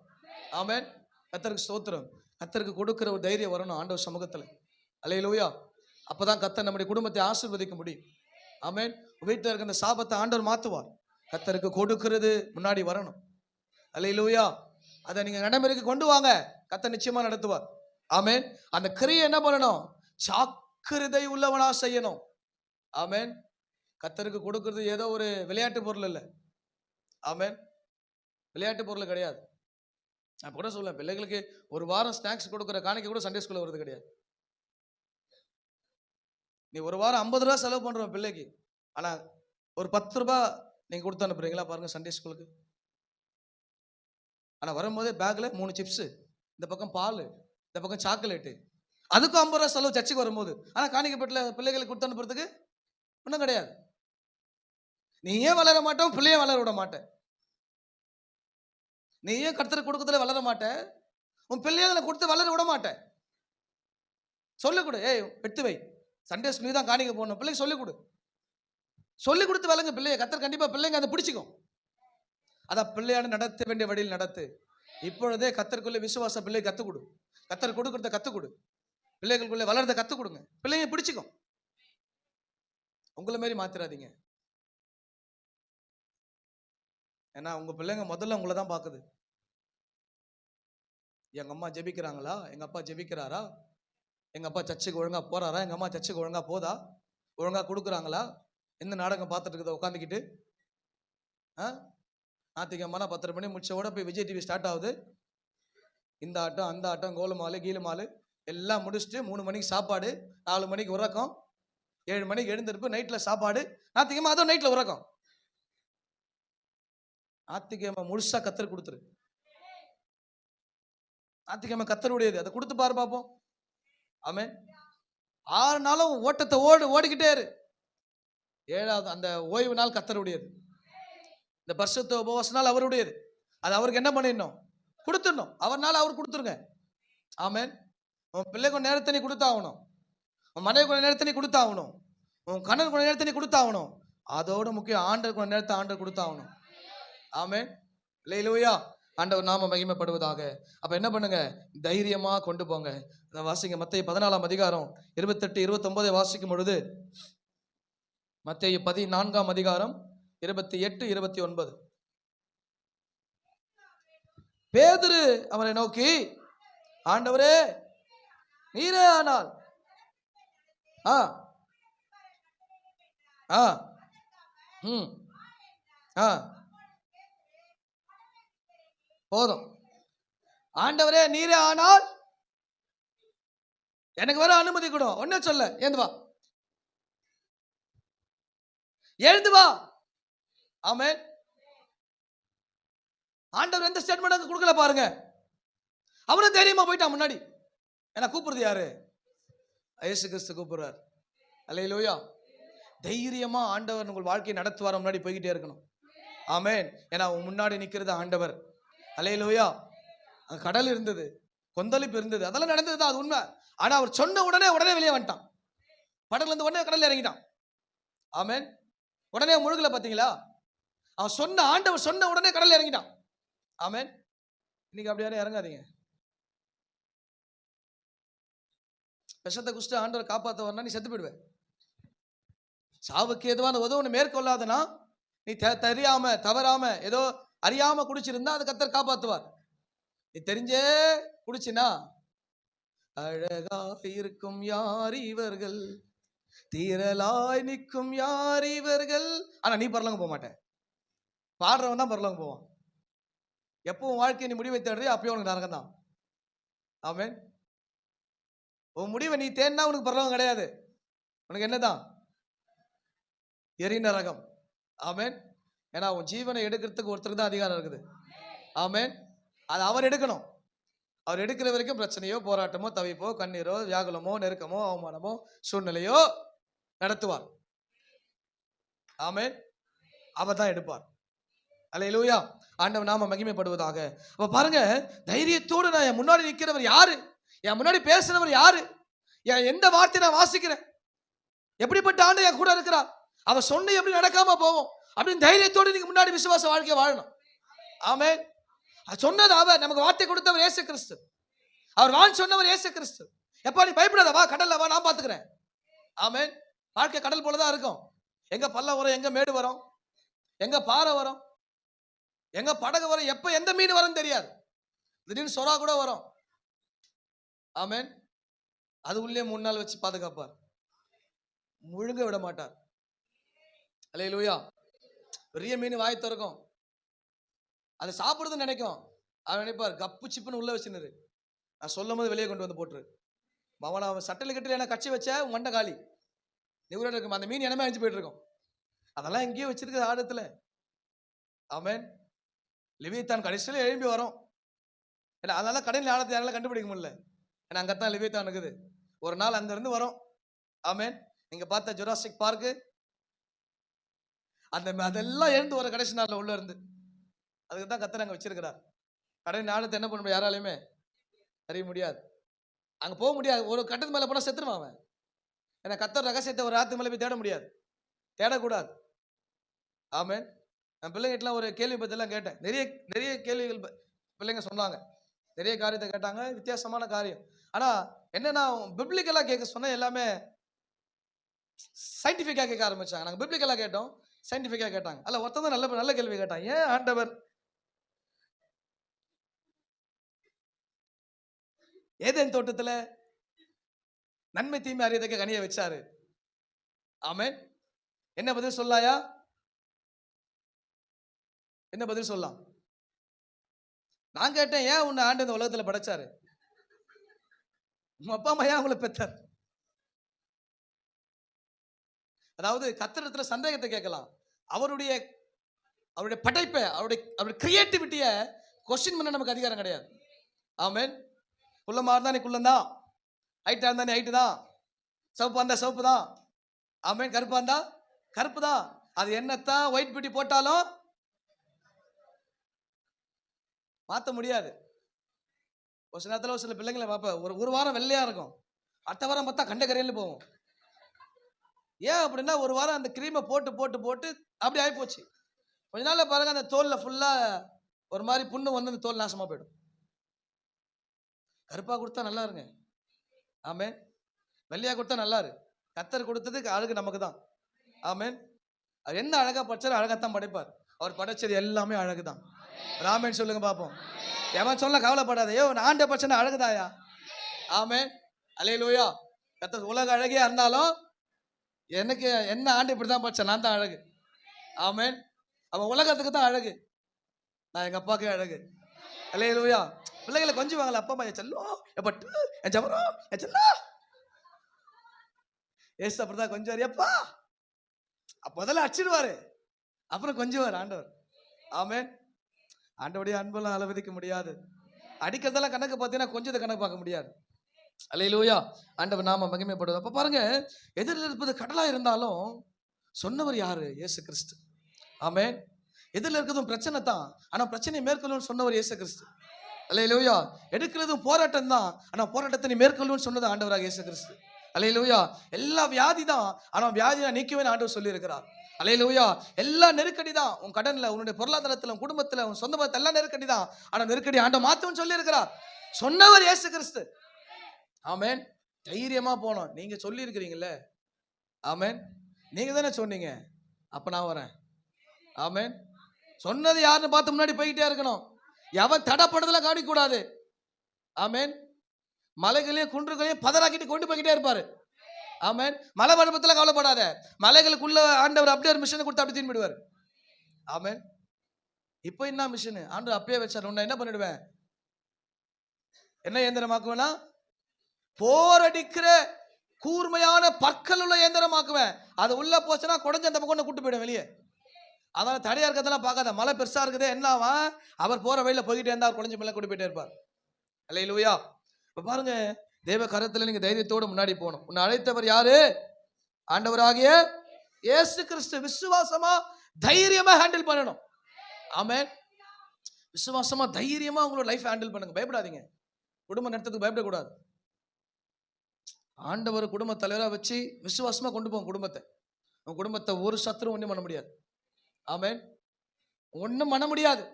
ஆமென். கர்த்தருக்கு ஸ்தோத்திரம். கர்த்தருக்கு கொடுக்கிற ஒரு தைரியம் வரணும் ஆண்டவர் சமூகத்துல. அல்லேலூயா. அப்பதான் கர்த்தர் நம்முடைய குடும்பத்தை ஆசீர்வதிக்க முடியும். ஆமென். வீட்டில் இருக்க அந்த சாபத்தை ஆண்டவர் மாத்துவார். கர்த்தருக்கு கொடுக்கிறது முன்னாடி வரணும். அல்லேலூயா. அதை நீங்க நடைமுறைக்கு கொண்டு வாங்க, கர்த்தர் நிச்சயமா நடத்துவார். ஆமென். அந்த கிரியை என்ன பண்ணணும், ஜாக்கிரதை உள்ளவனா செய்யணும். ஆமென். கர்த்தருக்கு கொடுக்கிறது ஏதோ ஒரு விளையாட்டு பொருள் இல்லை. ஆமென். விளையாட்டு பொருள் கிடையாது. நான் கூட சொல்ல, பிள்ளைகளுக்கு ஒரு வாரம் ஸ்நாக்ஸ் கொடுக்குற காணிக்கை கூட சண்டே ஸ்கூல்ல வருது கிடையாது. நீ ஒரு வாரம் 50 ரூபா செலவு பண்ற பிள்ளைக்கு, ஆனா ஒரு 10 ரூபாய் நீங்க கொடுத்து அனுப்புறீங்களா பாருங்க சண்டே ஸ்கூலுக்கு. ஆனா வரும்போதே பேக்ல 3 சிப்ஸ், இந்த பக்கம் பால், இந்த பக்கம் சாக்லேட்டு, அதுக்கும் 50 ரூபா செலவு சர்ச்சுக்கு வரும்போது. ஆனா காணிக்கப்பட்ட பிள்ளைகளுக்கு கொடுத்து அனுப்புறதுக்கு ஒன்றும் கிடையாது. நீ ஏன் வளர மாட்டோம், பிள்ளைய வளர விட மாட்டேன். நீ ஏன் கர்த்தருக்கு கொடுக்கறதுல வளர மாட்டேன், உன் பிள்ளைய அதில் கொடுத்து வளர விட மாட்டேன். சொல்லிக் கொடு. ஏய் எடுத்து வை, சண்டே ஸ்கூல் தான் காணிக்க போடணும், பிள்ளைங்க சொல்லிக் கொடு. சொல்லிக் கொடுத்து வளங்க பிள்ளைய. கர்த்தர் கண்டிப்பா பிள்ளைங்க அதை பிடிச்சிக்கும். அதான் பிள்ளையான நடத்த வேண்டிய வழியில் நடத்து. இப்பொழுதே கர்த்தருக்குள்ளே விசுவாச பிள்ளை கத்துக் கொடு. கர்த்தர் கொடுக்கறத கத்துக் கொடு. பிள்ளைகளுக்குள்ளே வளர்றத கத்துக் கொடுங்க. பிள்ளைங்க பிடிச்சிக்கும். உங்களை மாதிரி மாத்திராதீங்க. ஏன்னா உங்க பிள்ளைங்க முதல்ல உங்களை தான் பார்க்குது. எங்க அம்மா ஜெபிக்கிறாங்களா, எங்க அப்பா ஜெபிக்கிறாரா, எங்க அப்பா சர்ச்சுக்கு ஒழுங்கா போறாரா, எங்க அம்மா சர்ச்சுக்கு ஒழுங்கா போதா, ஒழுங்கா கொடுக்குறாங்களா, எந்த நாடகம் பார்த்துட்டு இருக்குதோ உட்காந்துக்கிட்டு. ஞாயிற்றுக்கிழமை 10 மணி முடிச்சோட போய் விஜய் டிவி ஸ்டார்ட் ஆகுது. இந்த ஆட்டம் அந்த ஆட்டம், கோலுமாலு கீழுமாலு எல்லாம் முடிச்சுட்டு 3 மணிக்கு சாப்பாடு, 4 மணிக்கு உறக்கம், 7 மணிக்கு எழுந்திருப்பு, நைட்ல சாப்பாடு, ஞாயிற்றுக்கிழமை அதுவும் நைட்ல உறக்கம். ஞாயிற்றுக்கிழமை முழுசா கத்தர் கொடுத்துரு. ஞாயிற்றுக்கிழமை கத்தருடையது, அதை கொடுத்து பாரு பார்ப்போம். ஆமென். 6 நாளும் ஓட்டத்தை ஓடிக்கிட்டே இரு. 7வது அந்த ஓய்வு நாள் கத்தருடையது. இந்த பரிசுத்த உபவாச நாள் அவருடையது. அது அவருக்கு என்ன பண்ணிடணும், கொடுத்துடணும். அவர்னால அவர் கொடுத்துருங்க. ஆமென். உன் பிள்ளைக்கு கொஞ்சம் நேரத்தை நீ கொடுத்தாகணும், உன் மனைவி கொஞ்சம் நேரத்தை நீ கொடுத்தாகணும், உன் கணவன் கொஞ்சம் நேரத்தை நீ கொடுத்தாகணும். அதோட முக்கியம் ஆண்டவர் கொஞ்சம் நேரத்தை ஆண்டவர் கொடுத்தாகணும். ஆமென். அல்லேலூயா. ஆண்டவர் நாம மகிமைப்படுவதாக. அப்ப என்ன பண்ணுங்க, தைரியமா கொண்டு போங்க. வாசிங்க மத்தேயு 14ஆம் அதிகாரம் 28, 29 வாசிக்கும் பொழுது, மத்தேயு 14ஆம் அதிகாரம் 28, 29. பேதுரு அவரை நோக்கி, ஆண்டவரே நீரே ஆனால் போதும். ஆண்டவரே நீரே ஆனால் எனக்கு வர அனுமதி கொடு. ஒன்ன சொல்ல, எழுந்து வா, எழுந்து வா. ஆமென். ஆண்டவர் எந்த ஸ்டேட்மெண்ட் கொடுக்கல பாருங்க. அவரும் தைரியமா போயிட்டான் முன்னாடி. என்ன கூப்பிடுறது யாரு, இயேசு கிறிஸ்து கூப்பிடுறார். அல்லேலூயா. தைரியமா ஆண்டவர் உங்கள் வாழ்க்கையை நடத்துவார். முன்னாடி போய்கிட்டே இருக்கணும். ஆமென். ஏன்னா முன்னாடி நிக்கிறது ஆண்டவர். அல்லேலூயா. அங்க கடல் இருந்தது, கொந்தளிப்பு இருந்தது, அதெல்லாம் நடந்தது, அது உண்மை. ஆனா அவர் சொன்ன உடனே வெளியே வந்துட்டான். படகுல இருந்து உடனே கடல்ல இறங்கிட்டான். ஆமென். உடனே முழுகல பாத்தீங்களா? அவன் சொன்ன, ஆண்டவர் சொன்ன உடனே கடல்ல இறங்கிட்டான். ஆமென். இன்னைக்கு அப்படி யாரும் இறங்காதீங்க. விஷத்தை குடிச்சிட்டு ஆண்டவர் காப்பாத்த வரனா நீ செத்து போயிடுவேன். சாவுக்கு எதுவான உதவு மேற்கொள்ளாதனா நீ தெரியாம தவறாம ஏதோ அறியாம குடிச்சிருந்தா அது கர்த்தர் காப்பாத்துவார். நீ தெரிஞ்சே குடிச்சினா, அழகாக இருக்கும் யார் இவர்கள், தீரலாய் நிற்கும் யார் இவர்கள். ஆனா நீ பரலோகம் போக மாட்டேன். பாடுறவன் தான் பரலோகம் போவான். எப்பவும் வாழ்க்கையை நீ முடிவை தேடுறியோ அப்பயும் உனக்கு நரகம் தான். ஆமென். உன் முடிவை நீ தேடினா உனக்கு பரலோகம் கிடையாது. உனக்கு என்னதான்? எரி நரகம். ஆமென். ஏன்னா உன் ஜீவனை எடுக்கிறதுக்கு ஒருத்தருக்கு தான் அதிகாரம் இருக்குது. ஆமென். அது அவர் எடுக்கணும். அவர் எடுக்கிற வரைக்கும் பிரச்சனையோ, போராட்டமோ, தவிப்போ, கண்ணீரோ, வியாகுலமோ, நெருக்கமோ, அவமானமோ, சூழ்நிலையோ நடத்துவார். ஆமென். அவர் தான் எடுப்பார். அல்லேலூயா. ஆண்டவர் நாம மகிமைப்படுவதாக. அப்ப பாருங்க, தைரியத்தோடு நான் என் முன்னாடி நிற்கிறவர் யாரு, என் முன்னாடி பேசுறவர் யாரு, என் எந்த வார்த்தை நான் வாசிக்கிறேன், எப்படிப்பட்ட ஆண்டு என் கூட இருக்கிறார், அவர் சொன்ன எப்படி நடக்காம போவோம் அப்படின்னு தைரியத்தோடு நீங்க முன்னாடி விசுவாச வாழ்க்கை வாழணும். ஆமென். சொன்னது அவர், நமக்கு வார்த்தை கொடுத்தவர் இயேசு கிறிஸ்து. அவர் வான் சொன்னவர் இயேசு கிறிஸ்து. எப்பா நீ பயப்படாத, வா கடல்ல வா, நான் பாத்துக்கிறேன். ஆமென். வாழ்க்கை கடல் போலதான் இருக்கும். எங்க பள்ளம் வரும், எங்க மேடு வரும், எங்க பாறை வரும், எங்க படகு வரும், எப்ப எந்த மீன் வரும் தெரியாது. திடீர்னு சொரா கூட வரும். ஆமென். அது உள்ளே 3 நாள் வச்சு பாதுகாப்பார், முழுங்க விட மாட்டார். அல்லேலூயா. பெரிய மீன் வாய் திறக்கும், அது சாப்பிடுறதுன்னு நினைக்கும். அவர் நினைப்பார் கப்பு சிப்புன்னு உள்ள வச்சுன்னு, நான் சொல்லும் போது வெளியே கொண்டு வந்து போட்டுரு. அவன் சட்டையில் கட்டில என்ன கட்சி வச்ச மண்டை காலி நிவுரோட இருக்கும். அந்த மீன் என்னமே அழிஞ்சு போயிட்டு இருக்கும். அதெல்லாம் எங்கேயோ வச்சிருக்கு ஆழத்துல. ஆமென். லிவியத்தான் கடைசியில் எழும்பி வரும். ஏன்னா அதனால கடலில் ஆழத்தை யாரால கண்டுபிடிக்க முடியல. ஏன்னா அங்கத்தான் லிவியத்தான் இருக்குது. ஒரு நாள் அங்க இருந்து வரும். ஆமென். நீங்க பார்த்த ஜுராசிக் பார்க்கு, அதெல்லாம் எழுந்து வர கடைசி நாள்ல உள்ள இருந்து. அதுக்கு தான் கர்த்தர் அங்க வச்சிருக்கிறார். கடலின் ஆழத்தை என்ன பண்ண முடியும், யாராலையுமே அறிய முடியாது. அங்க போக முடியாது. ஒரு கட்டத்து மேல போனா செத்துருவான் அவன். ஏன்னா கர்த்தர் ரகசியத்தை ஒரு ராத்து மேல போய் தேட முடியாது, தேடக்கூடாது. ஆமென். நான் பிள்ளைங்கிட்டலாம் ஒரு கேள்வி பத்திலாம் கேட்டேன். நிறைய கேள்விகள் பிள்ளைங்க சொன்னாங்க, நிறைய காரியத்தை கேட்டாங்க, வித்தியாசமான காரியம். ஆனா என்னன்னா பிப்ளிக்கலா கேட்க சொன்னா எல்லாமே சயின்டிபிக்கா கேட்க ஆரம்பிச்சாங்க. நாங்க பிப்ளிக்கலா கேட்டோம், சயின்டிபிக்கா கேட்டாங்க. அல்ல ஒருத்தன் தான் நல்ல கேள்வி கேட்டான். ஏன் ஆண்டவர் ஏதேன் தோட்டத்துல நன்மை தீமை அறியதக்க கனியை வச்சாரு? ஆமென். என்ன பதில் சொல்லாயா? என்ன பதில் சொல்லலாம்? நான் கேட்டேன், ஏன் உன்னை ஆண்டு இந்த உலகத்துல படைச்சாரு? உங்க அப்பா அம்மா ஏன் உங்களை பெற்றார்? அதாவது கர்த்தரிடத்துல சந்தேகத்தை கேட்கலாம். அவருடைய படைப்பை, அவருடைய கிரியேட்டிவிட்டிய கொஸ்டின் பண்ண நமக்கு அதிகாரம் கிடையாது. ஆமென். குள்ளமா இருந்தா நீ குள்ளந்தான், ஹைட்டா இருந்தா நீ ஹைட்டு தான், சிவப்பா இருந்தா சிவப்பு தான். ஆமென். கருப்பா இருந்தா கருப்பு தான். அது என்னத்தான் ஒயிட் பியூட்டி போட்டாலும் மாற்ற முடியாது. ஒரு சில நேரத்தில் ஒரு சில பிள்ளைங்களை பார்ப்ப, ஒரு வாரம் வெள்ளையா இருக்கும், அடுத்த வாரம் பார்த்தா கண்டக்கரையில் போவோம். ஏன் அப்படின்னா ஒரு வாரம் அந்த கிரீமை போட்டு போட்டு போட்டு அப்படி ஆகி போச்சு. கொஞ்ச நாள்ல பாருங்க அந்த தோல்ல ஃபுல்லா ஒரு மாதிரி புண்ணு வந்து அந்த தோல் நாசமா போயிடும். கருப்பா கொடுத்தா நல்லா இருங்க. ஆமென். வெள்ளையா கொடுத்தா நல்லா இரு. கர்த்தர் கொடுத்ததுக்கு அழகு நமக்கு தான். ஆமென். அவர் என்ன அழகா படைச்சாலும் அழகாத்தான் படைப்பார். அவர் படைச்சது எல்லாமே அழகுதான். ராமேன் சொல்லுங்க பாப்போம். எவன் சொல்ல கவலைப்படாத, ஏ ஆண்ட பச்சனை அழகுதாயா. ஆமென். அல்லேலூயா. கர்த்தர் உலக அழகியா இருந்தாலும் எனக்கு என்ன ஆண்டு இப்படிதான் பச்சை, நான் தான் அழகு. ஆமென். அவன் உலகத்துக்கு தான் அழகு, நான் எங்க அப்பாக்கே அழகு. அல்லேலூயா. பிள்ளைகளை கொஞ்சம் வாங்கல, அப்பா அம்மா என் செல்லம், எப்பட்டு என் ஜவரம், என் செல்லம். ஏசு அப்படிதான் கொஞ்சம் எப்பா முதல்ல அடிச்சிடுவாரு, அப்புறம் கொஞ்சம் ஆண்டவர். ஆமென். ஆண்டவருடைய அன்பெல்லாம் அளவதிக்க முடியாது. அடிக்கிறதெல்லாம் கணக்கு பார்த்தீங்கன்னா கொஞ்சத்தை கணக்கு பார்க்க முடியாது. அல்லேலூயா. ஆண்டவர் நாம மகிமைப்படுவது. அப்ப பாருங்க, எதிரில் இருப்பது கடலா இருந்தாலும் சொன்னவர் யாரு? இயேசு கிறிஸ்து. ஆமென். எதிரில் இருக்கிறதும் பிரச்சனை தான், ஆனா பிரச்சனையை மேற்கொள்ளும் சொன்னவர் இயேசு கிறிஸ்து. அல்லேலூயா. எடுக்கிறதும் போராட்டம் தான், ஆனா போராட்டத்தை நீ மேற்கொள்ளும் சொன்னது ஆண்டவராக இயேசு கிறிஸ்து. அல்லேலூயா. எல்லா வியாதி தான், ஆனா வியாதியை நீக்குவேன் ஆண்டவர் சொல்லி இருக்கிறார். அல்லேலூயா. எல்லா நெருக்கடி தான், உன் கடன்ல, உன்னுடைய பொருளாதாரத்துல, உன் குடும்பத்துல, உன் சொந்த மதத்துல எல்லாம் நெருக்கடி தான், ஆனா நெருக்கடி ஆண்டவர் மாத்தும் சொல்லி இருக்கிறார். சொன்னவர் இயேசு கிறிஸ்து. ஆமென். தைரியமா போனோம். நீங்க சொல்லி இருக்கிறீங்கல்ல, ஆமென், நீங்க தானே சொன்னீங்க, அப்ப நான் வரேன். ஆமென். சொன்னது யாருன்னு பார்த்து முன்னாடி போய்கிட்டே இருக்கணும். எவன் தடப்படுறதுல கவனிக்க கூடாது. ஆமென். மலைகளையும் குன்றுகளையும் பதறாக்கிட்டு கொண்டு போய்கிட்டே இருப்பாரு. ஆமென். மலை மண்டபத்தில் கவலைப்படாத, மலைகளுக்குள்ள ஆண்டவர் அப்படியே ஒரு மிஷனை கொடுத்து அப்படி திரும்பிடுவார். ஆமென். இப்போ என்ன மிஷன் ஆண்டவர் அப்பயே வச்சார், உன்னை என்ன பண்ணிடுவேன், என்ன இயந்திரமாக்குவேன்னா, போரடிக்கிற கூர்மையான பற்கள் உள்ள இயந்திரமாக்குவேன். அது உள்ள போச்சுன்னா குடஞ்சு அந்த பக்கம் கூட்டு போயிடும் வெளியே. அதனால தடையா இருக்கிறதெல்லாம் பார்க்காத. மலை பெருசா இருக்குது, என்னவா அவர் போற வழியில போய்கிட்டே இருந்தா குடஞ்சு மேல கூட்டு போயிட்டே இருப்பார். அல்லேலூயா. இப்ப பாருங்க, தேவ கரத்துல நீங்க தைரியத்தோட முன்னாடி போகணும். உன்னை அழைத்தவர் யாரு? ஆண்டவராகிய இயேசு கிறிஸ்து. விசுவாசமா தைரியமா ஹேண்டில் பண்ணணும். ஆமென். விசுவாசமா தைரியமா உங்களோட லைஃப் ஹேண்டில் பண்ணுங்க. பயப்படாதீங்க. குடும்ப நடத்துறதுக்கு பயப்படக்கூடாது. ஆண்டவர் குடும்ப தலைவரா வச்சு விசுவாசமா கொண்டு போங்க குடும்பத்தை. உங்க குடும்பத்தை ஒரு சத்துரும் ஒண்ணும் பண்ண முடியாது. ஆமென். ஒண்ணும் பண்ண முடியாது.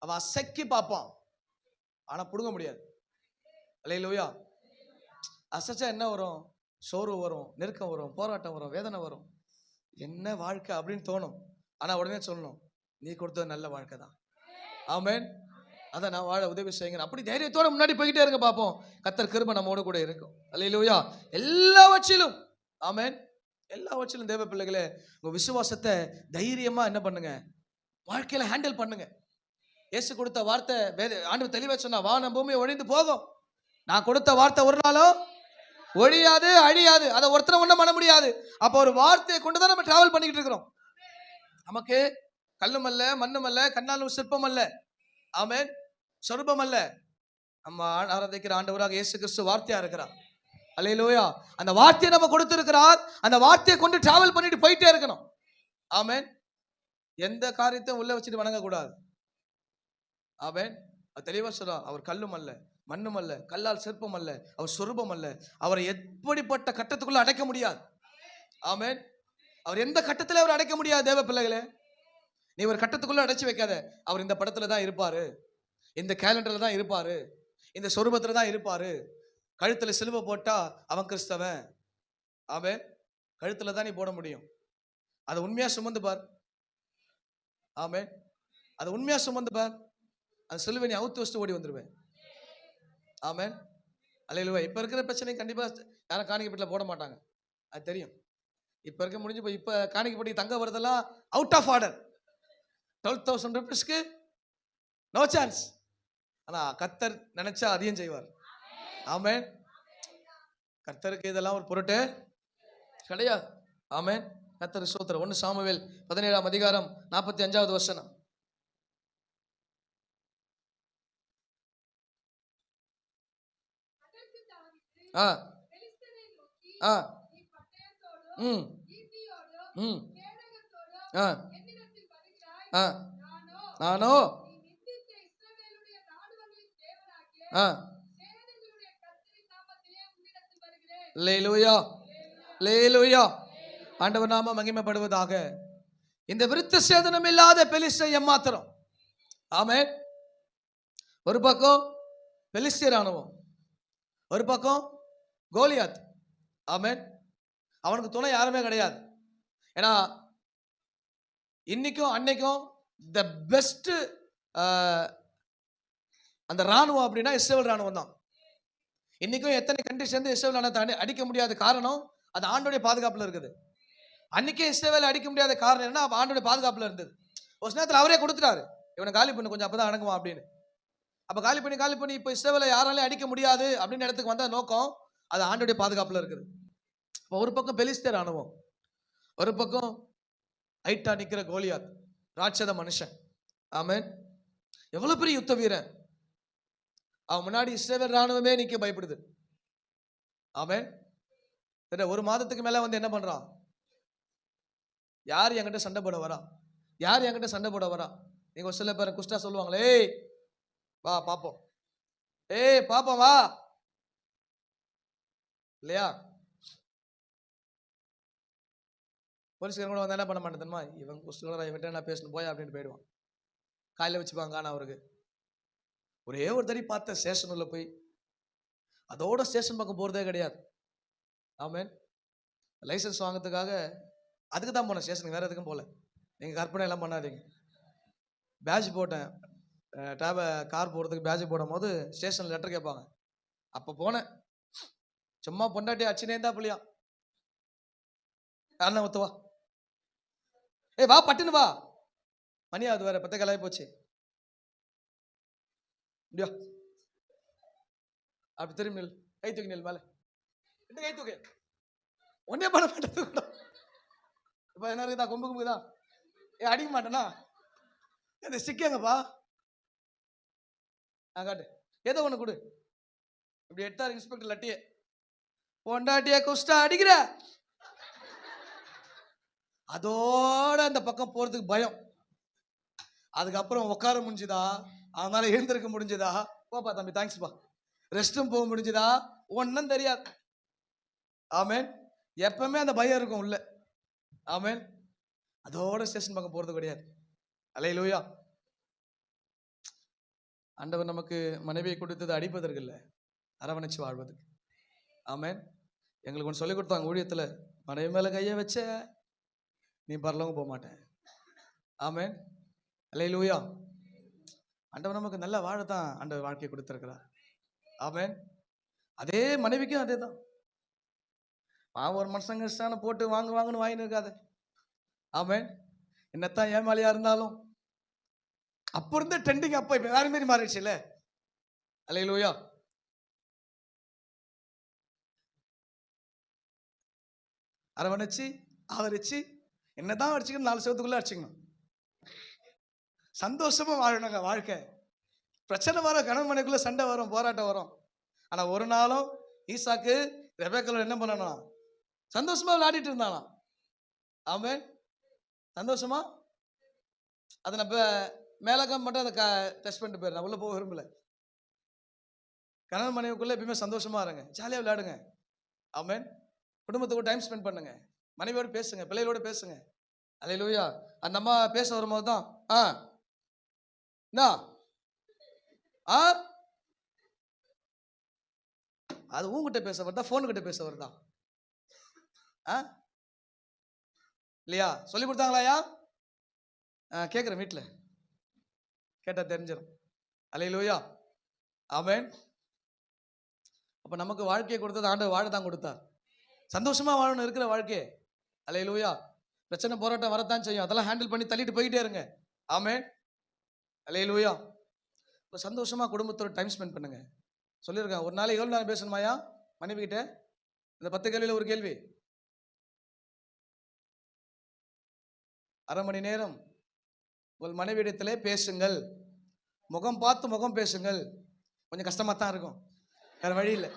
அவன் அசக்கி பார்ப்பான், ஆனா புடுங்க முடியாது. அல்லேலூயா. அசைச்சா என்ன வரும்? சோர்வு வரும், நெருக்கம் வரும், போராட்டம் வரும், வேதனை வரும். என்ன வாழ்க்கை அப்படின்னு தோணும். ஆனா உடனே சொல்லணும், நீ கொடுத்தது நல்ல வாழ்க்கை தான். ஆமென். அதை நான் வாழ உதவி செய்யுங்க. அப்படி தைரியத்தோட முன்னாடி போய்கிட்டே இருங்க, பார்ப்போம். கர்த்தர் கிருபை நம்மோடு கூட இருக்கும். அல்லேலூயா. எல்லாவற்றிலும், ஆமென், எல்லாவற்றிலும் தேவ பிள்ளைகளே, உங்க விசுவாசத்தை தைரியமா என்ன பண்ணுங்க, வாழ்க்கையில ஹேண்டில் பண்ணுங்க. இயேசு கொடுத்த வார்த்தை ஆண்டவர் தெளிவா சொன்னா, வானம் பூமி ஒழிந்து போகும், நான் கொடுத்த வார்த்தை ஒரு நாளும் ஒழியாது, அழியாது. அதை ஒருத்தரை ஒன்றும் பண்ண முடியாது. அப்போ ஒரு வார்த்தையை கொண்டுதான் நம்ம டிராவல் பண்ணிக்கிட்டு இருக்கிறோம். நமக்கு கல்லும் அல்ல, மண்ணும் அல்ல, கண்ணாலும் சிற்பம் அல்ல, ஆமென், சொரூபம் அல்ல. நம்ம ஆராதிக்கிற ஆண்டவராக இயேசு கிறிஸ்து வார்த்தையா இருக்கிறார். அல்லேலூயா. அந்த வார்த்தையை நம்ம கொடுத்திருக்கிறார். அந்த வார்த்தையை கொண்டு டிராவல் பண்ணிட்டு போயிட்டே இருக்கணும். ஆமென். எந்த காரியத்தையும் உள்ள வச்சுட்டு வணங்க கூடாது. ஆமென். அது தெளிவா சொல்றார். அவர் கல்லும் அல்ல, மண்ணும் அல்ல, கல்லால் சிற்பம் அல்ல, அவர் சொரூபம் அல்ல. அவரை எப்படிப்பட்ட கட்டத்துக்குள்ள அடைக்க முடியாது. ஆமென். அவர் எந்த கட்டத்தில் அவர் அடைக்க முடியாது. தேவ பிள்ளைகளே, நீ ஒரு கட்டத்துக்குள்ள அடைச்சு வைக்காத. அவர் இந்த படத்துல தான் இருப்பாரு, இந்த கேலண்டர்ல தான் இருப்பாரு, இந்த சொரூபத்துல தான் இருப்பாரு. கழுத்துல சிலுவை போட்டா அவன் கிறிஸ்தவன். ஆமென். கழுத்துல தான் நீ போட முடியும். அதை உண்மையா சுமந்து பார். ஆமென். அதை உண்மையா சுமந்து பார். அந்த சிலுவை நீ அவுத்து வச்சுட்டு ஓடி வந்துருவேன். ஆமென். அல்லேலூயா. இப்ப இருக்கிற பிரச்சனை கண்டிப்பா யாரும் காணிக்கப்பட்டில போட மாட்டாங்க, அது தெரியும். இப்ப இருக்க முடிஞ்சு போய் இப்ப காணிக்கப்பட்டி தங்க வரதெல்லாம் அவுட் ஆஃப் ஆர்டர். 12,000 ரூபீஸ்க்கு நோ சான்ஸ். ஆனா கர்த்தர் நினைச்சா அதையும் செய்வார். ஆமென். கர்த்தருக்கு இதெல்லாம் ஒரு பொருட்டு கிடையாது. ஆமென். கர்த்தர் ஸ்தோத்திரம். 1 சாமுவேல் 17ஆம் அதிகாரம் 45வது வசனம். ஆ ஆ ம் ம் ஆ ஆ நானோ ஆ அல்லேலூயா, அல்லேலூயா. ஆண்டவர் நாம மகிமைப்படுவதாக. இந்த விருத்த சேதனம் இல்லாத பெலிஸ்தர் எம்மாத்திரம். ஆமென். ஒரு பக்கம் பெலிஸ்திய ராணுவம், ஒரு பக்கம் கோலியாத். ஆமென். அவனுக்கு துணை யாருமே கிடையாது. ஏன்னா இன்னைக்கும் அன்னைக்கும் த பெஸ்ட் அந்த ராணுவம் அப்படின்னா இஸ்ரவேல் ராணுவம் தான். இன்னைக்கும் எத்தனை கண்ட்ரி சேர்ந்து இஸ்ரவேல் ராணுவத்தை அடிக்க முடியாத காரணம் அது ஆண்டோடைய பாதுகாப்புல இருக்குது. அன்னைக்கே இஸ்ரவேல் அடிக்க முடியாத காரணம் என்ன? ஆண்டோடைய பாதுகாப்புல இருந்தது. ஒரு நேரத்தில் அவரே கொடுத்துட்டாரு, இவனை காலி பண்ணு, கொஞ்சம் அப்பதான் அடங்குவான் அப்படின்னு. அப்ப காலி பண்ணி இப்ப இஸ்ரவேலை யாராலையும் அடிக்க முடியாது அப்படின்னு இடத்துக்கு வந்த நோக்கம் அது ஆண்டோடைய பாதுகாப்புல இருக்குது. ஒரு பக்கம் பெலிஸ்தர் ராணுவம், ஒரு பக்கம் ஹைட்டா நிக்கிற கோலியாத், ராட்சத மனுஷன். ஆமென். எவ்வளவு பெரிய யுத்த வீரன். அவன் முன்னாடி இஸ்ரவேல் ராணுவமே நிக்க பயப்படுது. ஆமென். ஒரு மாதத்துக்கு மேல வந்து என்ன பண்றான்? யார் என்கிட்ட சண்டை போட வரா, யார் என்கிட்ட சண்டை போட வரா? நீங்க சில பேர் குஸ்டா சொல்லுவாங்களே, ஏய் வா பாப்போம், ஏய் பாப்போம் வா, இல்லையா? போலீஸ்காரன் கூட வந்து என்ன பண்ண மாட்டேன் தெரியுமா? இவன் குஸ்டா இவன்ட்ட நான் பேசணும் போயா அப்படின்னு போயிடுவான். காலையில் வச்சுப்பாங்க. ஆனால் அவருக்கு ஒரே ஒரு தடவை பார்த்த ஸ்டேஷன் உள்ள போய் அதோட ஸ்டேஷன் பக்கம் போகிறதே கிடையாது. ஆமென். லைசன்ஸ் வாங்கிறதுக்காக அதுக்கு தான் போனேன் ஸ்டேஷனுக்கு, வேறு எதுக்கும் போகல. நீங்கள் கற்பனை எல்லாம் பண்ணாதீங்க. பேட்ச் போட்டேன், கார் போகிறதுக்கு பேட்ச் போடும் போது ஸ்டேஷனில் லெட்டர் கேட்பாங்க. அப்போ போனேன். சும்மா பொண்டாட்டி அச்சினே தான் புள்ளியா, யாருன்னா ஒத்துவா, ஏய் வா பட்டுன்னு வா, மணியாவது வேற 10 காலாகி போச்சு, முடியா அப்படி திரும்பி நில், கை தூக்கி நில் மேல, ரெண்டு கை தூக்கு, ஒன்னே பண்ண மாட்டேன். இப்ப என்ன இருக்குதா, கொம்பு கும்புக்குதா, அடிக்க மாட்டேனா, இந்த ஸ்டிக்கேங்கப்பா காட்டு, ஏதோ ஒண்ணு கொடு. இப்படி எடுத்தார் இன்ஸ்பெக்டர் லட்டியே, பொண்டாட்டிய குஸ்டா அடிக்கிற. அதோட அந்த பக்கம் போறதுக்கு பயம். அதுக்கப்புறம் உட்கார முடிஞ்சுதா, அவனால எழுந்திருக்க முடிஞ்சதா, போப்பா தம்பி தேங்க்ஸ்பா, ரெஸ்டும் போக முடிஞ்சதா, ஒன்னும் தெரியாது. ஆமேன். எப்பவுமே அந்த பயம் இருக்கும் உள்ள. ஆமேன். அதோட ஸ்டேஷன் பக்கம் போறது கிடையாது. அல்லேலூயா. ஆண்டவர் நமக்கு மனைவியை கொடுத்தது அடிப்பதற்கு இல்லை, அரவணைச்சு வாழ்வதுக்கு. ஆமேன். எங்களுக்கு ஒன்று சொல்லிக் கொடுத்தாங்க ஊழியத்தில், மனைவி மேல கையை வச்ச நீ பரலவும் போக மாட்டேன். ஆமேன். அல்லேலூயா. ஆண்டவர் நமக்கு நல்ல வாழத்தான் ஆண்டவர் வாழ்க்கையை கொடுத்திருக்கிறார். ஆமேன். அதே மனைவிக்கும் அதே தான். ஒரு மனுஷங்க இஷ்டான போட்டு வாங்கன்னு வாங்கின்னு இருக்காது. ஆமேன். என்னத்தான் ஏமாலியா இருந்தாலும் அப்ப இருந்த ட்ரெண்டிங் அப்ப இப்ப வேற மாதிரி மாறிடுச்சு இல்ல. அல்லேலூயா. அரவணைச்சு ஆதரிச்சு என்னதான் அடிச்சுக்கணும், 4 செவத்துக்குள்ள அடிச்சுக்கணும். சந்தோஷமா வாழணுங்க வாழ்க்கை. பிரச்சனை வரும், கணவன் மனைக்குள்ள சண்டை வரும், போராட்டம் வரும். ஆனா ஒரு நாளும் ஈசாக்கு ரெபேக்காள் என்ன பண்ணணும், சந்தோஷமா விளையாடிட்டு இருந்தானா. ஆமேன். சந்தோஷமா. அதை நம்ம மேலக்கம் மட்டும் அதை டெஸ்ட் பண்ணிட்டு போயிடுறேன், உள்ள போக விரும்பல. கணவன் மனைவிக்குள்ள எப்பயுமே சந்தோஷமா இருங்க, ஜாலியா விளையாடுங்க. ஆமேன். குடும்பத்துக்கு டைம் ஸ்பெண்ட் பண்ணுங்க, மனைவியோடு பேசுங்க, பிள்ளைகளோடு பேசுங்க. அல்லேலூயா. அந்த அம்மா பேச வரும்போது தான் அது உங்ககிட்ட பேச வருதா, போன் கிட்ட பேச வருதா இல்லையா? சொல்லி கொடுத்தாங்களாயா? கேட்குறேன், வீட்டில் கேட்டா தெரிஞ்சிடும். அல்லேலூயா. ஆமேன். அப்ப நமக்கு வாழ்க்கையை கொடுத்தது ஆண்டவர் வாழ தான் கொடுத்தார். சந்தோஷமா வாழணும் இருக்கிற வாழ்க்கையை. அல்லேலூயா. பிரச்சனை போராட்டம் வரத்தான் செய்யும், அதெல்லாம் ஹேண்டில் பண்ணி தள்ளிட்டு போயிட்டே இருங்க. ஆமேன். அல்லேலூயா. இப்போ சந்தோஷமா குடும்பத்தோட டைம் ஸ்பெண்ட் பண்ணுங்க. சொல்லியிருக்கேன், ஒரு நாளைக்கு எவ்வளோ நேரம் பேசணுமாயா மனைவி கிட்ட? இந்த 10 கேள்வியில் ஒரு கேள்வி, அரை மணி நேரம் உங்கள் மனைவியிடத்திலே பேசுங்கள். முகம் பார்த்து முகம் பேசுங்கள். கொஞ்சம் கஷ்டமா தான் இருக்கும், வேற வழி இல்லை.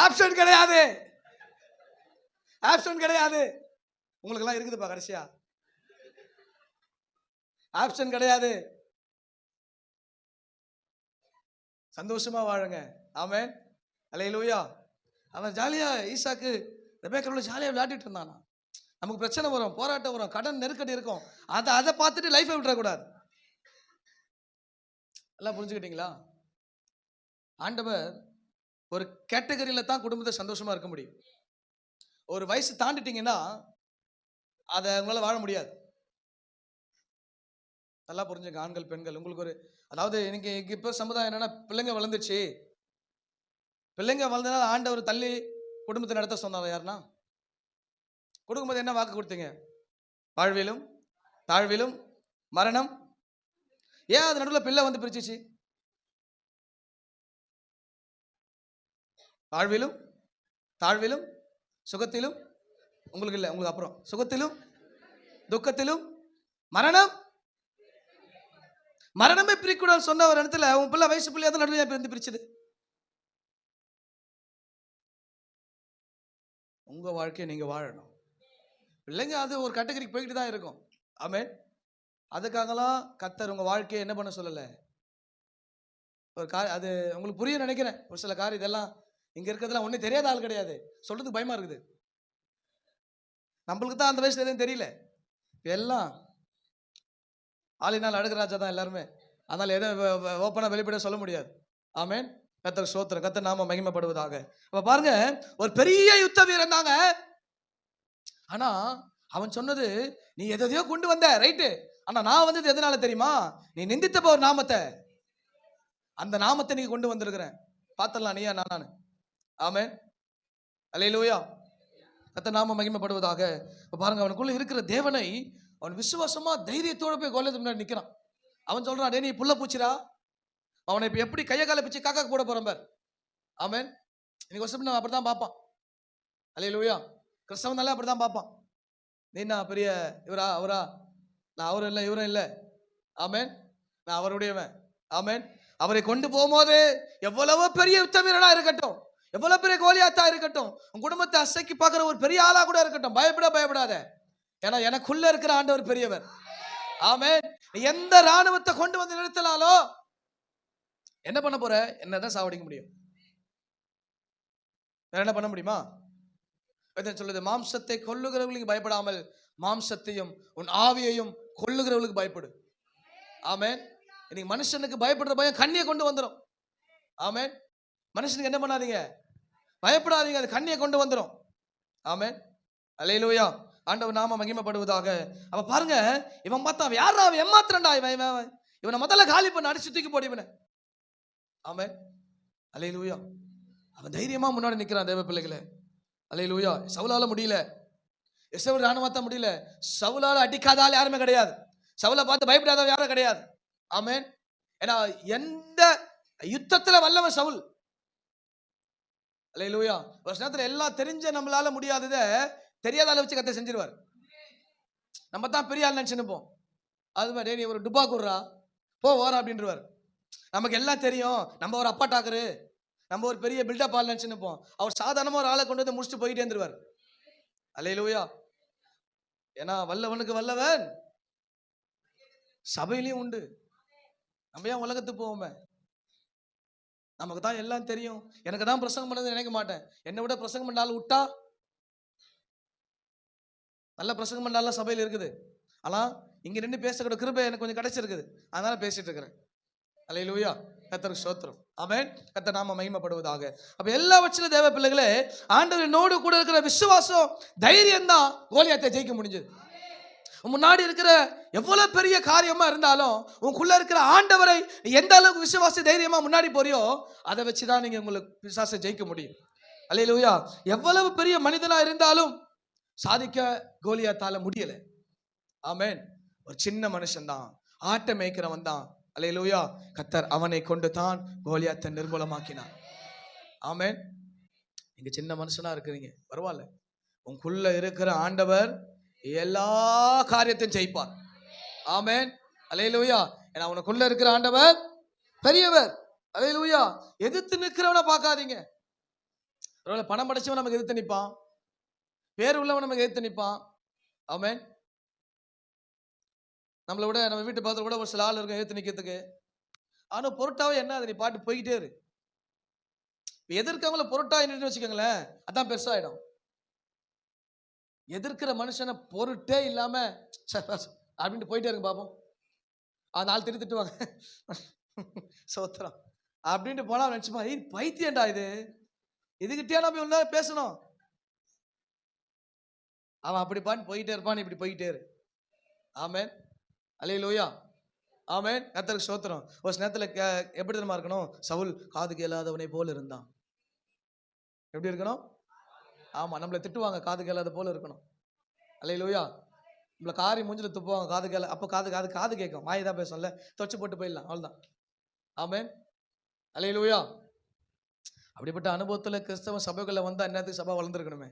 ஆப்ஷன் கிடையாது, ஆப்ஷன் கிடையாது. உங்களுக்கு எல்லாம் இருக்குதுப்பா, கடைசியா ஆப்ஷன் கிடையாது. சந்தோஷமா வாழுங்க. ஆமேன். அல்லேலூயா. அவன் ஜாலியா ஈசாக்கு ரெபேக்காளோட ஜாலியா விளையாடிட்டு இருந்தானா. நமக்கு பிரச்சனை வரும், போராட்டம் வரும், கடன் நெருக்கடி இருக்கும், அதை பார்த்துட்டு லைஃபை விட்டுறக்கூடாது. எல்லாம் புரிஞ்சுக்கிட்டீங்களா? ஆண்டவர் ஒரு கேட்டகரியில தான் குடும்பத்தை சந்தோஷமா இருக்க முடியும். ஒரு வயசு தாண்டிட்டீங்கன்னா அதை உங்களால வாழ முடியாது. நல்லா புரிஞ்சுங்க ஆண்கள் பெண்கள். உங்களுக்கு ஒரு, அதாவது இன்னைக்கு இப்ப சமுதாயம் என்னன்னா, பிள்ளைங்க வளர்ந்துச்சு, பிள்ளைங்க வளர்ந்தனால ஆண்டவர் தள்ளி குடும்பத்தை நடத்த சொன்னார். யாருன்னா கொடுக்கும்போது என்ன வாக்கு கொடுத்தீங்க? வாழ்விலும் தாழ்விலும் மரணம். ஏன் அது நடுவில் பிள்ளை வந்து பிரிச்சிச்சு? வாழ்விலும் தாழ்விலும் சுகத்திலும், உங்களுக்கு இல்லை, உங்களுக்கு அப்புறம், சுகத்திலும் துக்கத்திலும் மரணம். மரணமே பிரிக்கூடாது சொன்ன ஒரு இடத்துல உன் பிள்ளை வயசு பிள்ளையா தான் நடுவில் பிரிந்து பிரிச்சுது. உங்க வாழ்க்கையை நீங்க வாழணும். பிள்ளைங்க அது ஒரு கேட்டகரிக்கு போய்கிட்டு தான் இருக்கும். ஆமேன். அதுக்காகலாம் கர்த்தர் உங்க வாழ்க்கையை என்ன பண்ண சொல்லல. ஒரு அது உங்களுக்கு புரிய நினைக்கிறேன். ஒரு சில காரியம் இதெல்லாம் இங்க இருக்கிறதுலாம் ஒன்றும் தெரியாத ஆள் கிடையாது, சொல்றதுக்கு பயமா இருக்குது. நம்மளுக்கு தான் அந்த வயசுல எதுவும் தெரியல. எல்லாம் ஆளினால் அழகு ராஜா தான் எல்லாருமே, அதனால எதுவும் ஓப்பனா வெளிப்பட சொல்ல முடியாது. ஆமேன். கர்த்தர் ஸ்தோத்திரம், கர்த்தர் நாம மகிமைப்படுவதாக. அப்ப பாருங்க, ஒரு பெரிய யுத்த வீரன் தாங்க. ஆனா அவன் சொன்னது, நீ எதையோ கொண்டு வந்த ரைட்டு, ஆனா நான் வந்தது எதனால தெரியுமா? நீ நிந்தித்த ஒரு நாமத்தை, அந்த நாமத்தை நீ கொண்டு வந்திருக்கிறேன், பார்த்தலாம் நீயா நானு. ஆமென். அல்லேலூயா. கர்த்தர் நாம மகிமைப்படுவதாக. இப்ப பாருங்க, அவனுக்குள்ள இருக்கிற தேவனை அவன் விசுவாசமா தைரியத்தோட போய் கோலியாத் முன்னாடி நிக்கிறான். அவன் சொல்றான், டே நீ புள்ள பூச்சிரா, அவனை இப்ப எப்படி கையை காலை பிச்சு காக்காக்கு போட போறேன் பார். ஆமென். இன்னைக்கு வருஷம் நம்ம அப்படிதான் பார்ப்பான். அல்லேலூயா. கிறிஸ்தவனாலே அப்படிதான் பார்ப்பான். நீ என்ன பெரிய இவரா அவரா, நான் அவரும் இல்லை இவரும் இல்லை. ஆமென். நான் அவருடையவன். ஆமென். அவரை கொண்டு போகும்போது எவ்வளவு பெரிய யுத்த வீரனா இருக்கட்டும், எவ்வளவு பெரிய கோலியாத்தா இருக்கட்டும், உன் குடும்பத்தை அசைக்கி பார்க்கிற ஒரு பெரிய ஆளா கூட இருக்கட்டும், பயப்படாத. ஏன்னா எனக்குள்ள இருக்கிற ஆண்டவர் பெரியவர். ஆமென். எந்த ராணுவத்தை கொண்டு வந்து நிறுத்தலாலோ என்ன பண்ண போற? என்னதான் சாவடிக்க முடியும்? வேற என்ன பண்ண முடியுமா? சொல்லுது, மாம்சத்தை கொல்லுகிறவர்களுக்கு பயப்படாமல் மாம்சத்தையும் உன் ஆவியையும் கொல்லுகிறவர்களுக்கு பயப்படு. ஆமென். இன்னைக்கு மனுஷனுக்கு பயப்படுற பயம் கண்ணியை கொண்டு வந்துடும். ஆமென். மனுஷனுக்கு என்ன பண்ணாதீங்க, பயப்படாதீங்க, அது கண்ணியை கொண்டு வந்துடும். ஆமென். அல்லேலூயா. ஆண்டவர் நாம மகிமைப்படுவதாக. அப்ப பாருங்க, இவன் பார்த்தா யாரா அவன் ஏமாத்துறா, இவனை முதல்ல காலி பண்ண, அடிச்சு தூக்கி போடு இவனை. ஆமென். அல்லேலூயா. அவன் தைரியமா முன்னாடி நிக்கிறான் தேவ பிள்ளைகளே. அல்லேலூயா. சவுலால முடியல, எசேல் ராணுவத்த முடியல, சவுலால அடிக்காத ஆள் யாருமே கிடையாது, சவுலை பார்த்து பயப்படாதவன் யாரும் கிடையாது. ஆமென். ஏன்னா எந்த யுத்தத்துல வல்லவன் சவுல். அல்லேலூயா. ஒரு நேரத்துல எல்லாம் தெரிஞ்ச நம்மளால முடியாததை தெரியாத ஆளை வச்சு கத்த செஞ்சிருவார். நம்ம தான் பெரிய ஆள் நினைச்சுப்போம். அது மாதிரி நீ ஒரு டுபா குடுறா போ ஓரா அப்படின்றவார். நமக்கு எல்லாம் தெரியும், நம்ம ஒரு அப்பா டாக்கரு, நம்ம ஒரு பெரிய பில்டப் ஆள் நினைச்சுப்போம். அவர் சாதாரணமா ஒரு ஆளை கொண்டு வந்து முடிச்சுட்டு போயிட்டே இருந்துருவார். அல்லேலூயா. ஏன்னா வல்லவனுக்கு வல்லவன் சபையிலையும் உண்டு. நம்ம ஏன் உலகத்துக்கு போவோமே? நமக்கு தான் எல்லாம் தெரியும், எனக்கு தான் பிரசங்கம் பண்ணது நினைக்க மாட்டேன். என்னை விட பிரசங்கம் பண்ணாலும் விட்டா, நல்ல பிரசங்கம் பண்ணாலும் சபையில் இருக்குது. ஆனா இங்க நின்று பேசக்கூட கிருபை எனக்கு கொஞ்சம் கிடைச்சிருக்குது, அதனால பேசிட்டு இருக்கிறேன். அல்லேலூயா. கர்த்தருக்கு ஸ்தோத்திரம். ஆமென். கர்த்தர் நாம மகிமைப்படுவதாக. அப்ப எல்லாவற்றிலும் தேவ பிள்ளைகளே, ஆண்டவரினோடு கூட இருக்கிற விசுவாசம், தைரியம் தான் கோலியாத்தை ஜெயிக்க முடிஞ்சது. முன்னாடி இருக்கிற எவ்வளவு பெரிய காரியமா இருந்தாலும் உங்களுக்குள்ள இருக்கிற ஆண்டவரை எந்த அளவுக்கு விசுவாச தைரியமா முன்னாடி போறியோ அதை வச்சுதான் நீங்க உங்களுக்கு பிசாசை ஜெயிக்க முடியும். அல்லேலூயா. எவ்வளவு பெரிய மனிதனா இருந்தாலும் சாதிக்க கோலியாத்தால முடியல. ஆமென். ஒரு சின்ன மனுஷன் தான், ஆட்டை மேய்க்கிறவன் தான். அல்லேலூயா. கர்த்தர் அவனை கொண்டு தான் கோலியாத்தை நிர்மூலமாக்கினார். ஆமென். நீங்க சின்ன மனுஷனா இருக்கிறீங்க, பரவாயில்ல, உங்களுக்குள்ள இருக்கிற ஆண்டவர் எல்லா காரியத்தையும் ஜெயிப்பார். ஆமென். அல்லேலூயா. ஏன்னா உனக்குள்ள இருக்கிற ஆண்டவர் பெரியவர். அல்லேலூயா. எதிர்த்து நிற்கிறவனை பார்க்காதீங்க. பணம் படைச்சவன் நமக்கு எதிர்த்து நிற்பான், பேர் உள்ளவன் நமக்கு எதிர்த்து நிற்பான். ஆமென். நம்மளை விட நம்ம வீட்டு பக்கத்துல கூட ஒரு சில ஆள் இருக்கும் எதிர்த்து நிற்கிறதுக்கு. ஆனா பொருட்டாவே என்ன, அது நீ பாட்டு போய்கிட்டே இரு. எதிர்க்கவங்கள பொருட்டா என்னன்னு வச்சுக்கோங்களேன், அதான் பெருசாயிடும். எதிர்க்கிற மனுஷனை பொருட்டே இல்லாம அப்படின்ட்டு போயிட்டே இருக்கு பாப்போம். நாலு திட்டுவாங்க சோத்திரம் அப்படின்ட்டு போனா நினைச்சுப்பா, பைத்தியண்டா இது, இதுகிட்டே நம்ம இவ்வளவு நேரம் பேசணும். அவன் அப்படி பாட்டு போயிட்டே இருப்பான், இப்படி போயிட்டே இரு. ஆமென். அல்லேலூயா. ஆமென். கர்த்தருக்கு ஸ்தோத்திரம். ஒரு நேரத்துல எப்படி தெரியுமா இருக்கணும்? சவுல் காது கேளாதவனை போல இருந்தான். எப்படி இருக்கணும்? ஆமா, நம்மளை திட்டுவாங்க, காது கேளாத போல இருக்கணும். அல்லேலூயா. நம்மளை காரி மூஞ்சில துப்புவாங்க, காது கேள, அப்போ காது கேட்கும், வாய் தான் பேசும்ல, தொச்சு போட்டு போயிடலாம், அவ்வளவுதான். ஆமென். அல்லேலூயா. அப்படிப்பட்ட அனுபவத்துல கிறிஸ்தவ சபைக்குள்ள வந்தா என்னத்துக்கு சபை வளர்ந்துருக்கணுமே.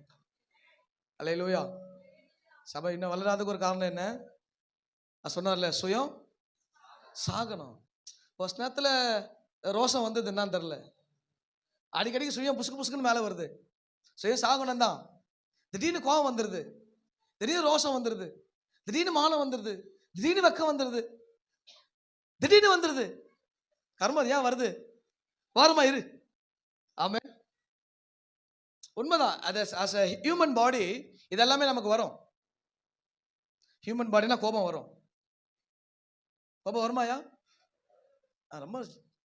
அல்லேலூயா. சபை இன்னும் வளராதுக்கு ஒரு காரணம் என்ன? சொன்னார்ல, சுயம் சாகனம். ஒரு நேரத்துல ரோஷம் வந்தது என்னன்னு தெரியல, அடிக்கடிக்கு சுயம் புசுக்கு புசுக்குன்னு மேல வருது. சுயம் சாகனம் தான். திடீர்னு கோபம் வந்துருது, திடீர்னு ரோஷம் வந்துருது, திடீர்னு மானம் வந்துருது, திடீர்னு வெக்கம் வந்துருது, திடீர்னு வந்துருது. கர்மம் ஏன் வருது? வாரமா இரு. ஆமென். உண்மைதான். அது as a human body இதெல்லாமே நமக்கு வரும். ஹியூமன் பாடினா கோபம் வரும். கோபம் வருமாயா? ரொம்ப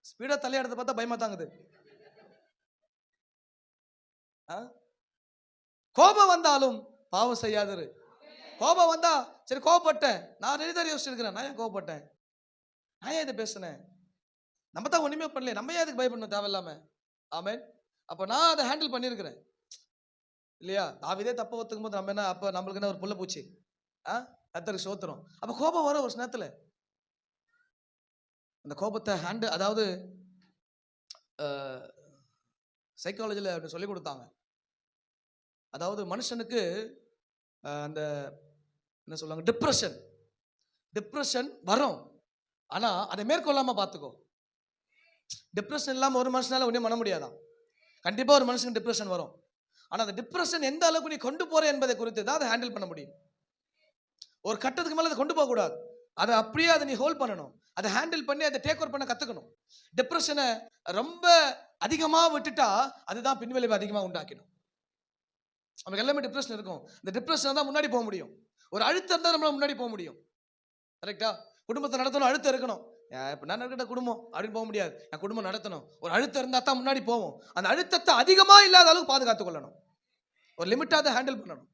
ஸ்பீடா தலையாடுறத பார்த்தா பயமா தாங்குது. கோபம் வந்தாலும் பாவம் செய்யாதிரு. கோபம் வந்தா சரி, கோபப்பட்டேன், நான் நிறைய யோசிச்சு இருக்கிறேன், நான் ஏன் கோபப்பட்டேன், நான் ஏன் இதை பேசினேன், நம்ம தான் ஒண்ணுமே பண்ணல, நம்ம ஏன் அதுக்கு பயப்படணும் தேவையில்லாம? ஆமென். அப்ப நான் அதை ஹேண்டில் பண்ணியிருக்கிறேன் இல்லையா? தாவீதே தப்ப ஒத்துக்கும் போது நம்ம என்ன, அப்ப நம்மளுக்கு என்ன ஒரு புள்ள பூச்சி? கர்த்தருக்கு ஸ்தோத்திரம். அப்ப கோபம் வரும் ஒரு நேரத்துல. அந்த கோபத்தை அதாவது சைக்காலஜியில் அப்படி சொல்லி கொடுத்தாங்க. அதாவது மனுஷனுக்கு அந்த என்ன சொல்லுவாங்க, டிப்ரெஷன் வரும். ஆனா அதை மேற்கொள்ளாம பார்த்துக்கோ. டிப்ரெஷன் இல்லாமல் ஒரு மனுஷனால ஒன்றும் பண்ண முடியாதான். கண்டிப்பா ஒரு மனுஷனுக்கு டிப்ரெஷன் வரும். ஆனா அந்த டிப்ரெஷன் எந்த அளவுக்கு நீ கொண்டு போற என்பதை குறித்து தான் அதை ஹேண்டில் பண்ண முடியும். ஒரு கட்டத்துக்கு மேல அதை கொண்டு போக கூடாது. அதை அப்படியே அதை நீ ஹோல்ட் பண்ணணும். அதை ஹேண்டில் பண்ணி அதை டேக் ஓவர் பண்ண கத்துக்கணும். டிப்ரெஷனை ரொம்ப அதிகமா விட்டுட்டா அதுதான் பின்விளைவு அதிகமா உண்டாக்கிடும். நமக்கு எல்லாமே டிப்ரெஷன் இருக்கும். இந்த டிப்ரெஷன் தான் முன்னாடி போக முடியும். ஒரு அழுத்தம் தான் நம்மளால முன்னாடி போக முடியும். கரெக்டா? குடும்பத்தை நடத்தணும், அழுத்தம் இருக்கணும். இப்போ நான் நடக்கிட்ட குடும்பம் அப்படின்னு போக முடியாது. என் குடும்பம் நடத்தணும், ஒரு அழுத்தம் இருந்தால் தான் முன்னாடி போவோம். அந்த அழுத்தத்தை அதிகமாக இல்லாத அளவுக்கு பாதுகாத்து கொள்ளணும். ஒரு லிமிட்டாக அதை ஹேண்டில் பண்ணணும்.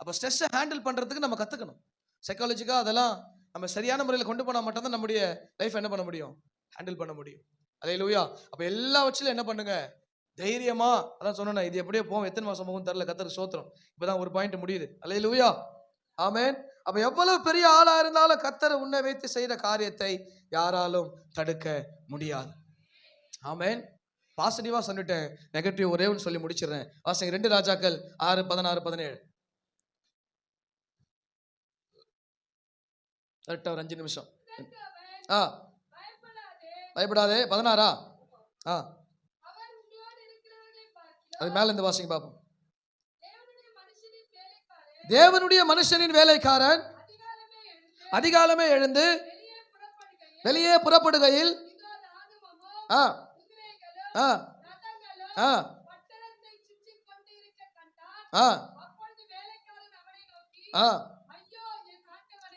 அப்போ ஸ்ட்ரெஸ்ஸை ஹேண்டில் பண்ணுறதுக்கு நம்ம கற்றுக்கணும். சைக்காலஜிக்காக அதெல்லாம் நம்ம சரியான முறையில் கொண்டு போனால் மட்டும்தான் நம்முடைய லைஃப் என்ன பண்ண முடியும், ஹேண்டில் பண்ண முடியும். அல்லேலூயா. அப்போ எல்லா வச்சிலும் என்ன பண்ணுங்க, தைரியமா. அதான் சொன்னேன், இது எப்படியே போவோம், எத்தனை மாசம் போகும் தெரியல, கர்த்தருக்கு ஸ்தோத்திரம். இப்போதான் ஒரு பாயிண்ட் முடியுது. அல்லேலூயா, ஆமென். அப்ப எவ்வளவு பெரிய ஆளா இருந்தாலும் கர்த்தர் உன்னை வைத்து செய்யற காரியத்தை யாராலும் தடுக்க முடியாது. ஆமென். பாசிட்டிவா சொல்லிட்டேன், நெகட்டிவ் ஒரே ஒன்று சொல்லி முடிச்சிடுறேன். வாசிங்க 2 ராஜாக்கள் 6, 16, 17. கரெக்டா ஒரு 5 நிமிஷம். பயப்படாதே 16. அது மேல இருந்து வாசிங்க பாப்போம். தேவனுடைய மனுஷனின் வேலைக்காரன் அதிகாலமே எழுந்து வெளியே புறப்படுகையில்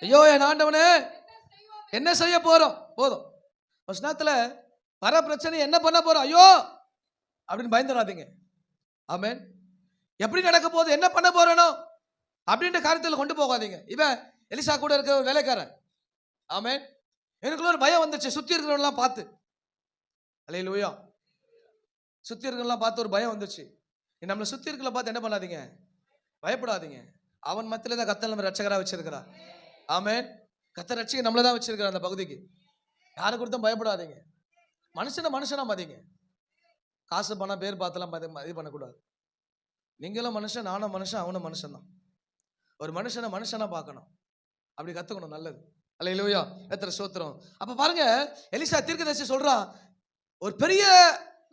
ஐயோ என் ஆண்டவனே என்ன செய்ய போறோம், போதும். வசனத்துல வர பிரச்சனை என்ன பண்ண போறோம், ஐயோ அப்படின்னு பயந்துடாதீங்க. ஆமென். எப்படி நடக்க போகுது, என்ன பண்ண போறனோ அப்படின்ற காரியத்தில் கொண்டு போகாதீங்க. இவன் எலிசா கூட இருக்க ஒரு வேலைக்காரன். ஆமென். எனக்குள்ள ஒரு பயம் வந்துச்சு, சுத்தி இருக்கிறவங்களாம் பார்த்து. அல்லேலூயா. சுத்தி இருக்கிறவங்களாம் பார்த்து ஒரு பயம் வந்துச்சு. நம்மளை சுத்தி இருக்கிற பார்த்து என்ன பண்ணாதீங்க, பயப்படாதீங்க. அவன் மத்தியில தான் கர்த்தர் நம்ம ரட்சகரா வச்சிருக்கிறார். ஆமென். கர்த்தர் ரட்சகர் நம்மள தான் வச்சிருக்கிறார் அந்த பகுதிக்கு. யாரை குறித்தும் பயப்படாதீங்க. மனுஷனா மதிங்க. காசு பணம் பேர் பார்த்தெல்லாம் இது பண்ணக்கூடாது. நீங்களும் மனுஷன், நானும் மனுஷன், அவனும் மனுஷன் தான். ஒரு மனுஷனா பார்க்கணும். அப்படி கத்துக்கணும். நல்லது. அல்லேலூயா. எத்தனை ஸ்தோத்திரம். அப்ப பாருங்க, எலிசா தீர்க்கதரிசி சொல்றான், ஒரு பெரிய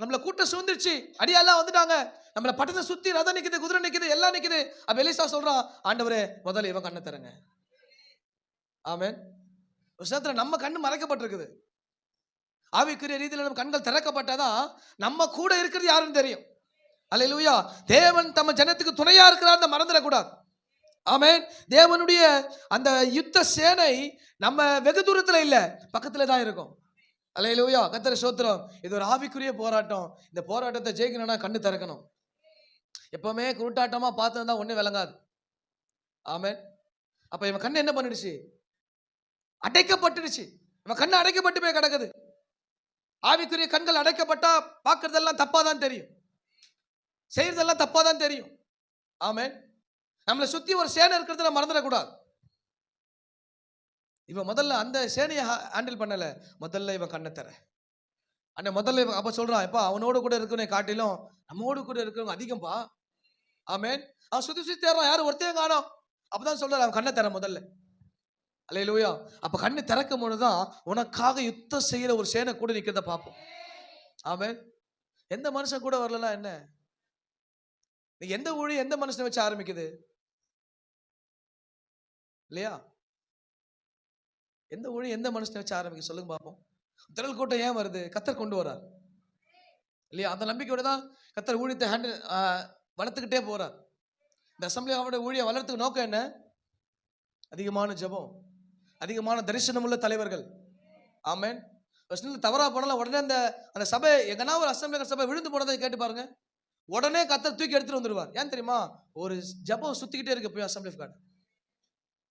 நம்மள கூட்டம் சூழ்ந்துருச்சு, அடியாலாம் வந்துட்டாங்க, நம்மள பட்டத்தை சுத்தி ரதம் நிக்குது, குதிரை நிக்குது, எல்லாம் நிக்குது. அப்ப எலிசா சொல்றான், ஆண்டவரே முதல்ல இவன் கண்ணை தரங்க. ஆமென். ஒரு நேரத்துல நம்ம கண்ணு மறைக்கப்பட்டிருக்குது. ஆவிக்குரிய ரீதியில் நம்ம கண்கள் திறக்கப்பட்டாதான் நம்ம கூட இருக்கிறது யாருன்னு தெரியும். அல்லேலூயா. தேவன் தம்ம ஜனத்துக்கு துணையா இருக்கிறார் மறந்துடக்கூடாது. ஆமென். தேவனுடைய அந்த யுத்த சேனை நம்ம வெகு தூரத்துல இல்ல, பக்கத்துல தான் இருக்கும். அல்லேலூயா. கர்த்தர் ஸ்தோத்திரம். இது ஒரு ஆவிக்குரிய போராட்டம். இந்த போராட்டத்தை ஜெயிக்கணும்னா கண்ணு திறக்கணும். எப்பவுமே குருட்டாட்டமா பார்த்தா ஒண்ணு விளங்காது. ஆமென். அப்ப இவன் கண்ணு என்ன பண்ணிடுச்சு, அடைக்கப்பட்டுடுச்சு. இவன் கண்ணு அடைக்கப்பட்டு போய் கிடக்குது. ஆவிக்குரிய கண்கள் அடைக்கப்பட்டா பார்க்கறதெல்லாம் தப்பாதான் தெரியும், செய்யறதெல்லாம் தப்பாதான் தெரியும். ஆமென். நம்மளை சுத்தி ஒரு சேனை இருக்கிறத மறந்துடக்கூடாது. இவன் முதல்ல அந்த சேனையை ஹேண்டில் பண்ணல, முதல்ல இவன் கண்ணை தர. முதல்ல இவன் அப்ப சொல்றான், எப்பா அவனோடு கூட இருக்கிறவனை காட்டிலும் நம்மோடு கூட இருக்கிறவங்க அதிகம்பா. ஆமென். அவன் சுத்தி தேடுறான், யாரும் ஒருத்தையும் காணோம். அப்பதான் சொல்றான், அவன் கண்ணை தர முதல்ல. அல்லேலூயா. அப்ப கண்ணு திறக்கும் பொழுதுதான் உனக்காக யுத்தம் செய்யற ஒரு சேனை கூட நிக்கிறத பார்ப்போம். ஆமென். எந்த மனுஷன் கூட வரலன்னா என்ன, நீ எந்த ஊழி எந்த மனுஷனை வச்சு ஆரம்பிக்குது இல்லையா? எந்த ஊழி எந்த மனுஷனை வச்சு ஆரம்பிக்க சொல்லுங்க பார்ப்போம். திரள் கூட்டம் ஏன் வருது, கர்த்தர் கொண்டு வரார் இல்லையா? அந்த நம்பிக்கையோட தான் கர்த்தர் ஊழியத்தை வளர்த்துக்கிட்டே போறார். இந்த அசம்பிளி அவருடைய ஊழிய வளர்த்துக்கு நோக்கம் என்ன, அதிகமான ஜெபம், அதிகமான தரிசனம் உள்ள தலைவர்கள். ஆமென். தவறா போனாலும் உடனே அந்த சபை எங்கன்னா ஒரு அசம்பிளி சபை விழுந்து போனதை கேட்டு பாருங்க, உடனே கர்த்தர் தூக்கி எடுத்துட்டு வந்துடுவார். ஏன் தெரியுமா? ஒரு ஜெபம் சுத்திக்கிட்டே இருக்கு. போய் அசம்பிளி கார்டு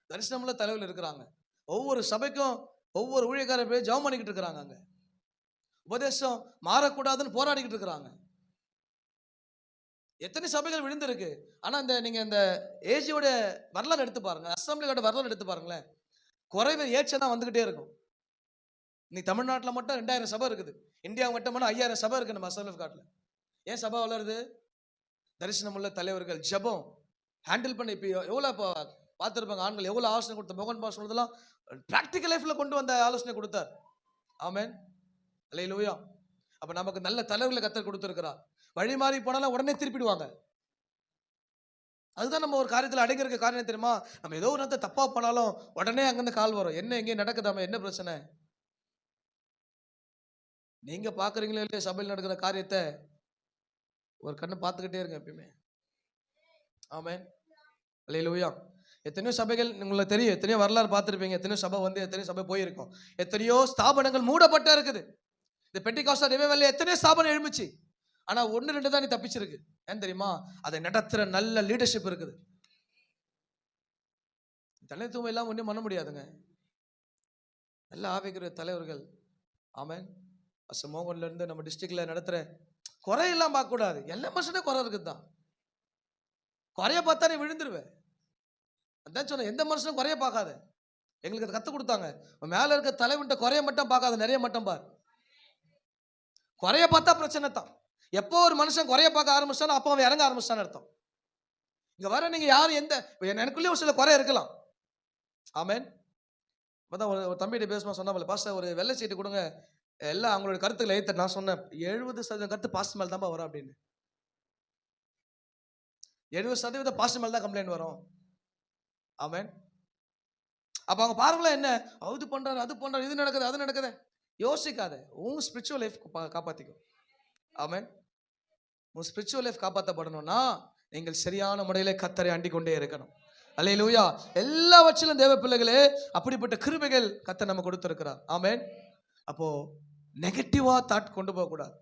தரிசனம் உள்ள தலைவர்கள் இருக்கிறாங்க. ஒவ்வொரு சபைக்கும் ஒவ்வொரு ஊழியக்காரர் போய் ஜெபம் பண்ணிக்கிட்டு இருக்கிறாங்க. அங்க உபதேசம் மாறக்கூடாதுன்னு போராடிக்கிட்டு இருக்கிறாங்க. எத்தனை சபைகள் விழுந்திருக்கு. ஆனா நீங்க இந்த ஏஜியோட வரலாறு எடுத்து பாருங்க, அசம்பிளியோட வரலாறு எடுத்து பாருங்களேன், குறைவு ஏற்றம் தான் வந்துகிட்டே இருக்கும். நீ தமிழ்நாட்டில் மட்டும் 2000 சபை இருக்குது, இந்தியா மட்டும் 5000 சபை இருக்கு நம்ம அசம்பிளி ஆஃப் காட்ல. ஏன் சபை வளருது? தரிசனமுள்ள தலைவர்கள் ஜெபம் ஹேண்டில் பண்ணி. இப்போ எவ்வளோ இப்போ பார்த்துருப்பாங்க ஆண்கள் எவ்வளோ ஆலோசனை கொடுத்த மோகன் பாஸ் சொல்றதெல்லாம் ப்ராக்டிக்கல் லைஃப்ல கொண்டு வந்த ஆலோசனை கொடுத்தார். ஆமென், அல்லேலூயா. அப்ப நமக்கு நல்ல தலைவர்களை கத்தர் கொடுத்திருக்கிறார். வழி மாறி போனாலும் உடனே திருப்பிடுவாங்க. அதுதான் நம்ம ஒரு காரியத்தில் அடங்கியிருக்க காரியம் தெரியுமா? நம்ம ஏதோ ஒரு நேரத்தை தப்பா பண்ணாலும் உடனே அங்கிருந்து கால் வரும், என்ன எங்கே நடக்குதாம, என்ன பிரச்சனை? நீங்க பாக்குறீங்களோ இல்லையா சபையில் நடக்கிற காரியத்தை ஒரு கண்ணு பார்த்துக்கிட்டே இருங்க எப்பயுமே. ஆமென், அல்லேலூயா. எத்தனையோ சபைகள் உங்களுக்கு தெரியும், எத்தனையோ வரலாறு பார்த்துருப்பீங்க. எத்தனையோ சபை வந்து எத்தனையோ சபை போயிருக்கோம். எத்தனையோ ஸ்தாபனங்கள் மூடப்பட்ட இருக்குது. இந்த பெண்டிகாஸ்டல் ரிவைவல்ல எத்தனையோ ஸ்தாபனம் எழுந்துச்சு. ஆனா 1-2 தான் நீ தப்பிச்சிருக்கு. ஏன் தெரியுமா? அதை நடத்துற நல்ல லீடர்ஷிப் இருக்குது. தலைத்துவம் எல்லாம் ஒன்றும் பண்ண முடியாதுங்க. நல்ல ஆவிக்கிற தலைவர்கள். ஆமென். மோகன்ல இருந்து நம்ம டிஸ்ட்ரிக்ட்ல நடத்துற குறையெல்லாம் பார்க்க கூடாது. எல்லா மனுஷனே குறை இருக்குது தான். குறைய பார்த்தா நீ விழுந்துருவேன். அதான் சொன்ன, எந்த மனுஷனும் குறைய பார்க்காத. எங்களுக்கு அதை கற்றுக் கொடுத்தாங்க. மேல இருக்க தலைவன்ட்ட குறைய மட்டும் பார்க்காத, நிறைய மட்டும் பார். குறைய பார்த்தா பிரச்சனை தான். எப்போ ஒரு மனுஷன் குறைய பார்க்க ஆரம்பிச்சானோ அப்போ அவன் இறங்க ஆரம்பிச்சான்னு அர்த்தம். இங்க வர நீங்க யாரும் எந்த எனக்குள்ளே ஒரு சில குறை இருக்கலாம். ஆமென். அப்பதான் ஒரு தம்பிகிட்ட பேசுமா சொன்னா, பாஸ்டர் ஒரு வெள்ளை சீட்டு கொடுங்க, எல்லாம் அவங்களோட கருத்துக்களை ஏற்ற. நான் சொன்னேன் 70% கருத்து பாஸ்டர் மேல் தான் வரும் அப்படின்னு. 70% பாஸ்டர் மேல் தான் கம்ப்ளைண்ட் வரும். ஆமென். அப்ப அவங்க பார்வையில என்ன, அது பண்றாரு, அது பண்றாரு, இது நடக்குது, அது நடக்குது. யோசிக்காத. உங்க ஸ்பிரிச்சுவல் லைஃப் காப்பாத்திக்கும். ஆமென். உங்க ஸ்பிரிச்சுவல் லைஃப் காப்பாற்றப்படணும்னா நீங்கள் சரியான முறையில கர்த்தரை அண்டிக் கொண்டே இருக்கணும். அல்லேலூயா. எல்லாவற்றிலும் தேவ பிள்ளைகளே அப்படிப்பட்ட கிருபைகள் கர்த்தர் நம்ம கொடுத்திருக்கிறார். ஆமென். அப்போ நெகட்டிவா தாட் கொண்டு போக கூடாது.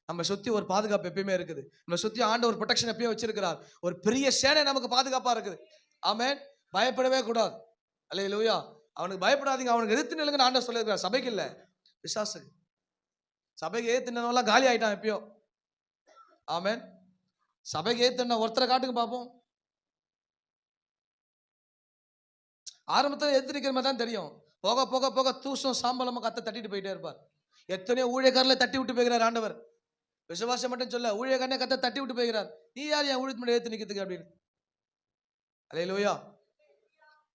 நம்ம சுத்தி ஒரு பாதுகாப்பு எப்பயுமே இருக்குது. நம்ம சுத்தி ஆண்டவர் ப்ரொடெக்ஷன் எப்பயும் வச்சிருக்கிறார். ஒரு பெரிய சேனை நமக்கு பாதுகாப்பா இருக்குது. ஆமென். பயப்படவே கூடாது. அல்லேலூயா. அவனுக்கு பயப்படாதீங்க, அவனுக்கு எதிர்த்து நில்லுங்க ஆண்டவர் சொல்லியிருக்கிறார். சபைக்கு இல்ல, பிசாசுக்கு. சபைக்கு ஏத்துனவெல்லாம் காலி ஆயிட்டான் எப்பயோ. ஆமென். சபைக்கு ஏத்துன ஒருத்தரை காட்டுங்க பார்ப்போம். ஆரம்பத்தில் எடுத்து நிற்கிற மாதிரி தான் தெரியும். போக போக போக தூசம் சாம்பலமா கத்த தட்டிட்டு போயிட்டே இருப்பார். எத்தனையோ ஊழியக்காரர்களை தட்டி விட்டு போகிறார் ஆண்டவர். விசுவாசம் மட்டும் சொல்ல, ஊழியக்காரனை கத்த தட்டி விட்டு போகிறார். நீ யார் என் ஊழியத்து முன்னாடி ஏத்து நிற்கிறதுக்கு அப்படின்னு. அல்லேலூயா.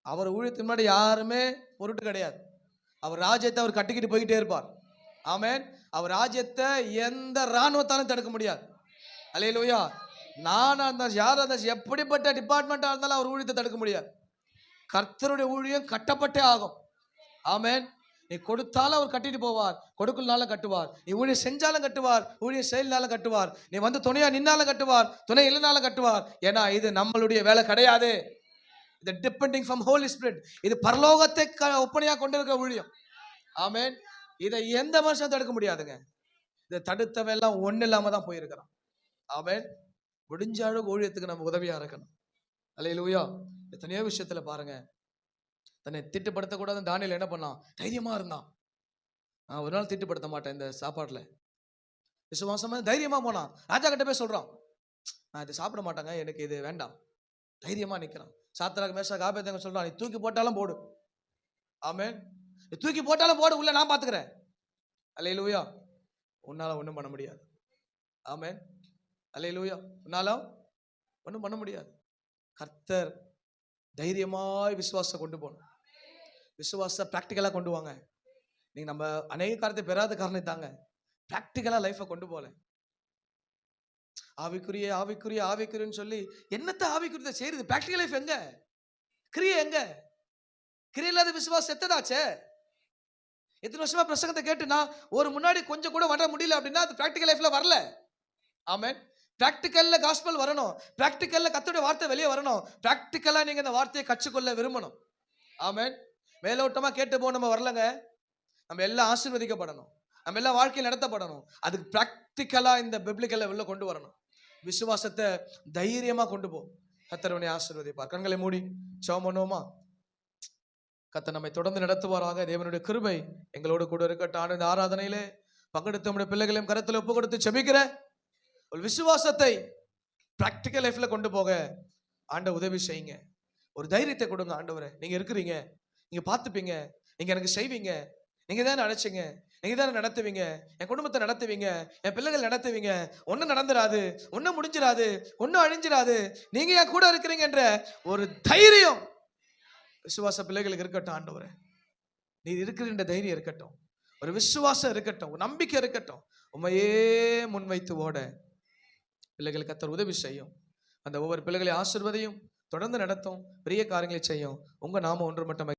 அவர் ஊழியத்தின் முன்னாடி யாருமே பொருட்டு கிடையாது. அவர் ராஜ்யத்தை அவர் கட்டிக்கிட்டு போய்கிட்டே இருப்பார். ஆமென். அவர் ராஜ்யத்தை எந்த ராணுவத்தாலும் தடுக்க முடியாது. அல்லேலூயா. நானா இருந்தாலும் யாரா இருந்தாலும் எப்படிப்பட்ட டிபார்ட்மெண்டா இருந்தாலும் அவர் ஊழியத்தை தடுக்க முடியாது. கர்த்தருடைய ஊழியம் கட்டப்பட்டே ஆகும். ஆமென். நீ கொடுத்தாலும் அவர் கட்டிட்டு போவார், கொடுக்கலனாலும் கட்டுவார். நீ ஊழியம் செஞ்சாலும் கட்டுவார், ஊழியம் செயல்னாலும் கட்டுவார். நீ வந்து துணையா நின்னாலும் கட்டுவார், துணை இல்லைனாலும் கட்டுவார். ஏன்னா இது நம்மளுடைய வேலை கிடையாது. இது டிபெண்டிங் ஃப்ரம் ஹோலி ஸ்பிரிட். இது பரலோகத்தை ஒப்பனையா கொண்டிருக்கிற ஊழியம். ஆமென். இதை எந்த மனுஷன் தடுக்க முடியாதுங்க. இதை தடுத்தவன் எல்லாம் ஒண்ணு இல்லாம தான் போயிருக்கிறான். ஆமென். முடிஞ்ச அளவுக்கு ஊழியத்துக்கு நம்ம உதவியா இருக்கணும். அல்லேலூயா. எத்தனையோ விஷயத்துல பாருங்க, தன்னை திட்டுப்படுத்தக்கூடாதுன்னு தானியேல் என்ன பண்ணான்? தைரியமா இருந்தான். நான் ஒரு நாள் திட்டுப்படுத்த மாட்டேன் இந்த சாப்பாட்டுல, விசுவாசமா தைரியமா போனான். ராஜா கிட்ட போய் சொல்றான், நான் இதை சாப்பிட மாட்டாங்க, எனக்கு இது வேண்டாம். தைரியமா நிக்கிறான். சாத்ராக் மேஷாக் ஆபேத்நேகோ சொல்றான், நீ தூக்கி போட்டாலும் போடு. ஆமென். நீ தூக்கி போட்டாலும் போடு, உள்ள நான் பாத்துக்கிறேன். அல்லேலூயா. உன்னால ஒண்ணும் பண்ண முடியாது. ஆமென். அல்லேலூயா. உன்னால ஒண்ணும் பண்ண முடியாது. கர்த்தர் தைரியமாய் விசுவாசத்தை கொண்டு போகணும். விசுவாசத்தை பிராக்டிக்கலா கொண்டு வாங்க. நீங்க நம்ம அநேக காரியத்தை பெறாத காரணம் தாங்க, பிராக்டிக்கலா லைஃபை கொண்டு போல. ஆவிக்குரிய ஆவிக்குரிய ஆவிக்குரியன்னு சொல்லி என்னத்த ஆவிக்குரியதை செய்யுது? பிராக்டிக்கல் லைஃப் எங்க? கிரியை எங்க? கிரியை இல்லாத விசுவாசம் எத்ததாச்சே? எத்தனை வருஷமா பிரசங்கத்தை கேட்டு நான் ஒரு முன்னாடி கொஞ்சம் கூட வர முடியல அப்படின்னா அது பிராக்டிக்கல் லைஃப்ல வரல. ஆமென். பிராக்டிக்கல்ல காஸ்பல் வரணும். பிராக்டிக்கல்ல கர்த்தருடைய வார்த்தை வெளியே வரணும். பிராக்டிக்கலா நீங்க இந்த வார்த்தையை கற்றுக்கொள்ள விரும்பணும். ஆமென். மேலோட்டமா கேட்டு போ நம்ம வரலங்க. நம்ம எல்லாம் ஆசீர்வதிக்கப்படணும், நம்ம எல்லாம் வாழ்க்கையில் நடத்தப்படணும். அதுக்கு பிராக்டிக்கலா இந்த பிப்ளிக்கல்ல உள்ள கொண்டு வரணும். விசுவாசத்தை தைரியமா கொண்டு போ. கர்த்தர் உன்னை ஆசீர்வதிப்பார். கண்களை மூடி ஜெபம் பண்ணுவோமா? கர்த்தர் நம்மை தொடர்ந்து நடத்துவாராக. தேவனுடைய கிருபை எங்களோடு கூட இருக்கட்டும். இந்த ஆராதனையிலே பங்கெடுத்த நம்முடைய பிள்ளைகளையும் கருத்தில் ஒப்பு கொடுத்து ஜெபிக்கிற ஒரு விசுவாசத்தை பிராக்டிக்கல் லைஃப்ல கொண்டு போக ஆண்டவர் உதவி செய்யுங்க. ஒரு தைரியத்தை கொடுங்க. ஆண்டவரே, நீங்க இருக்கிறீங்க, நீங்க பார்த்துப்பீங்க, நீங்க எனக்கு செய்வீங்க, நீங்க தானே அழைச்சிங்க, நீங்க தானே நடத்துவீங்க, என் குடும்பத்தை நடத்துவீங்க, என் பிள்ளைகள் நடத்துவீங்க, ஒன்றும் நடந்துராது, ஒன்றும் முடிஞ்சிராது, ஒன்றும் அழிஞ்சிராது, நீங்க என் கூட இருக்கிறீங்க என்ற ஒரு தைரியம் விசுவாச பிள்ளைகளுக்கு இருக்கட்டும். ஆண்டவரே, நீ இருக்கிற தைரியம் இருக்கட்டும், ஒரு விசுவாசம் இருக்கட்டும், ஒரு நம்பிக்கை இருக்கட்டும். உண்மையே முன்வைத்து ஓட பிள்ளைகள் கர்த்தர் உதவி செய்யும். அந்த ஒவ்வொரு பிள்ளைகளை ஆசீர்வதியும், தொடர்ந்து நடத்தும், பெரிய காரியங்களை செய்யும். உங்க நாமம் ஒன்று மட்டும்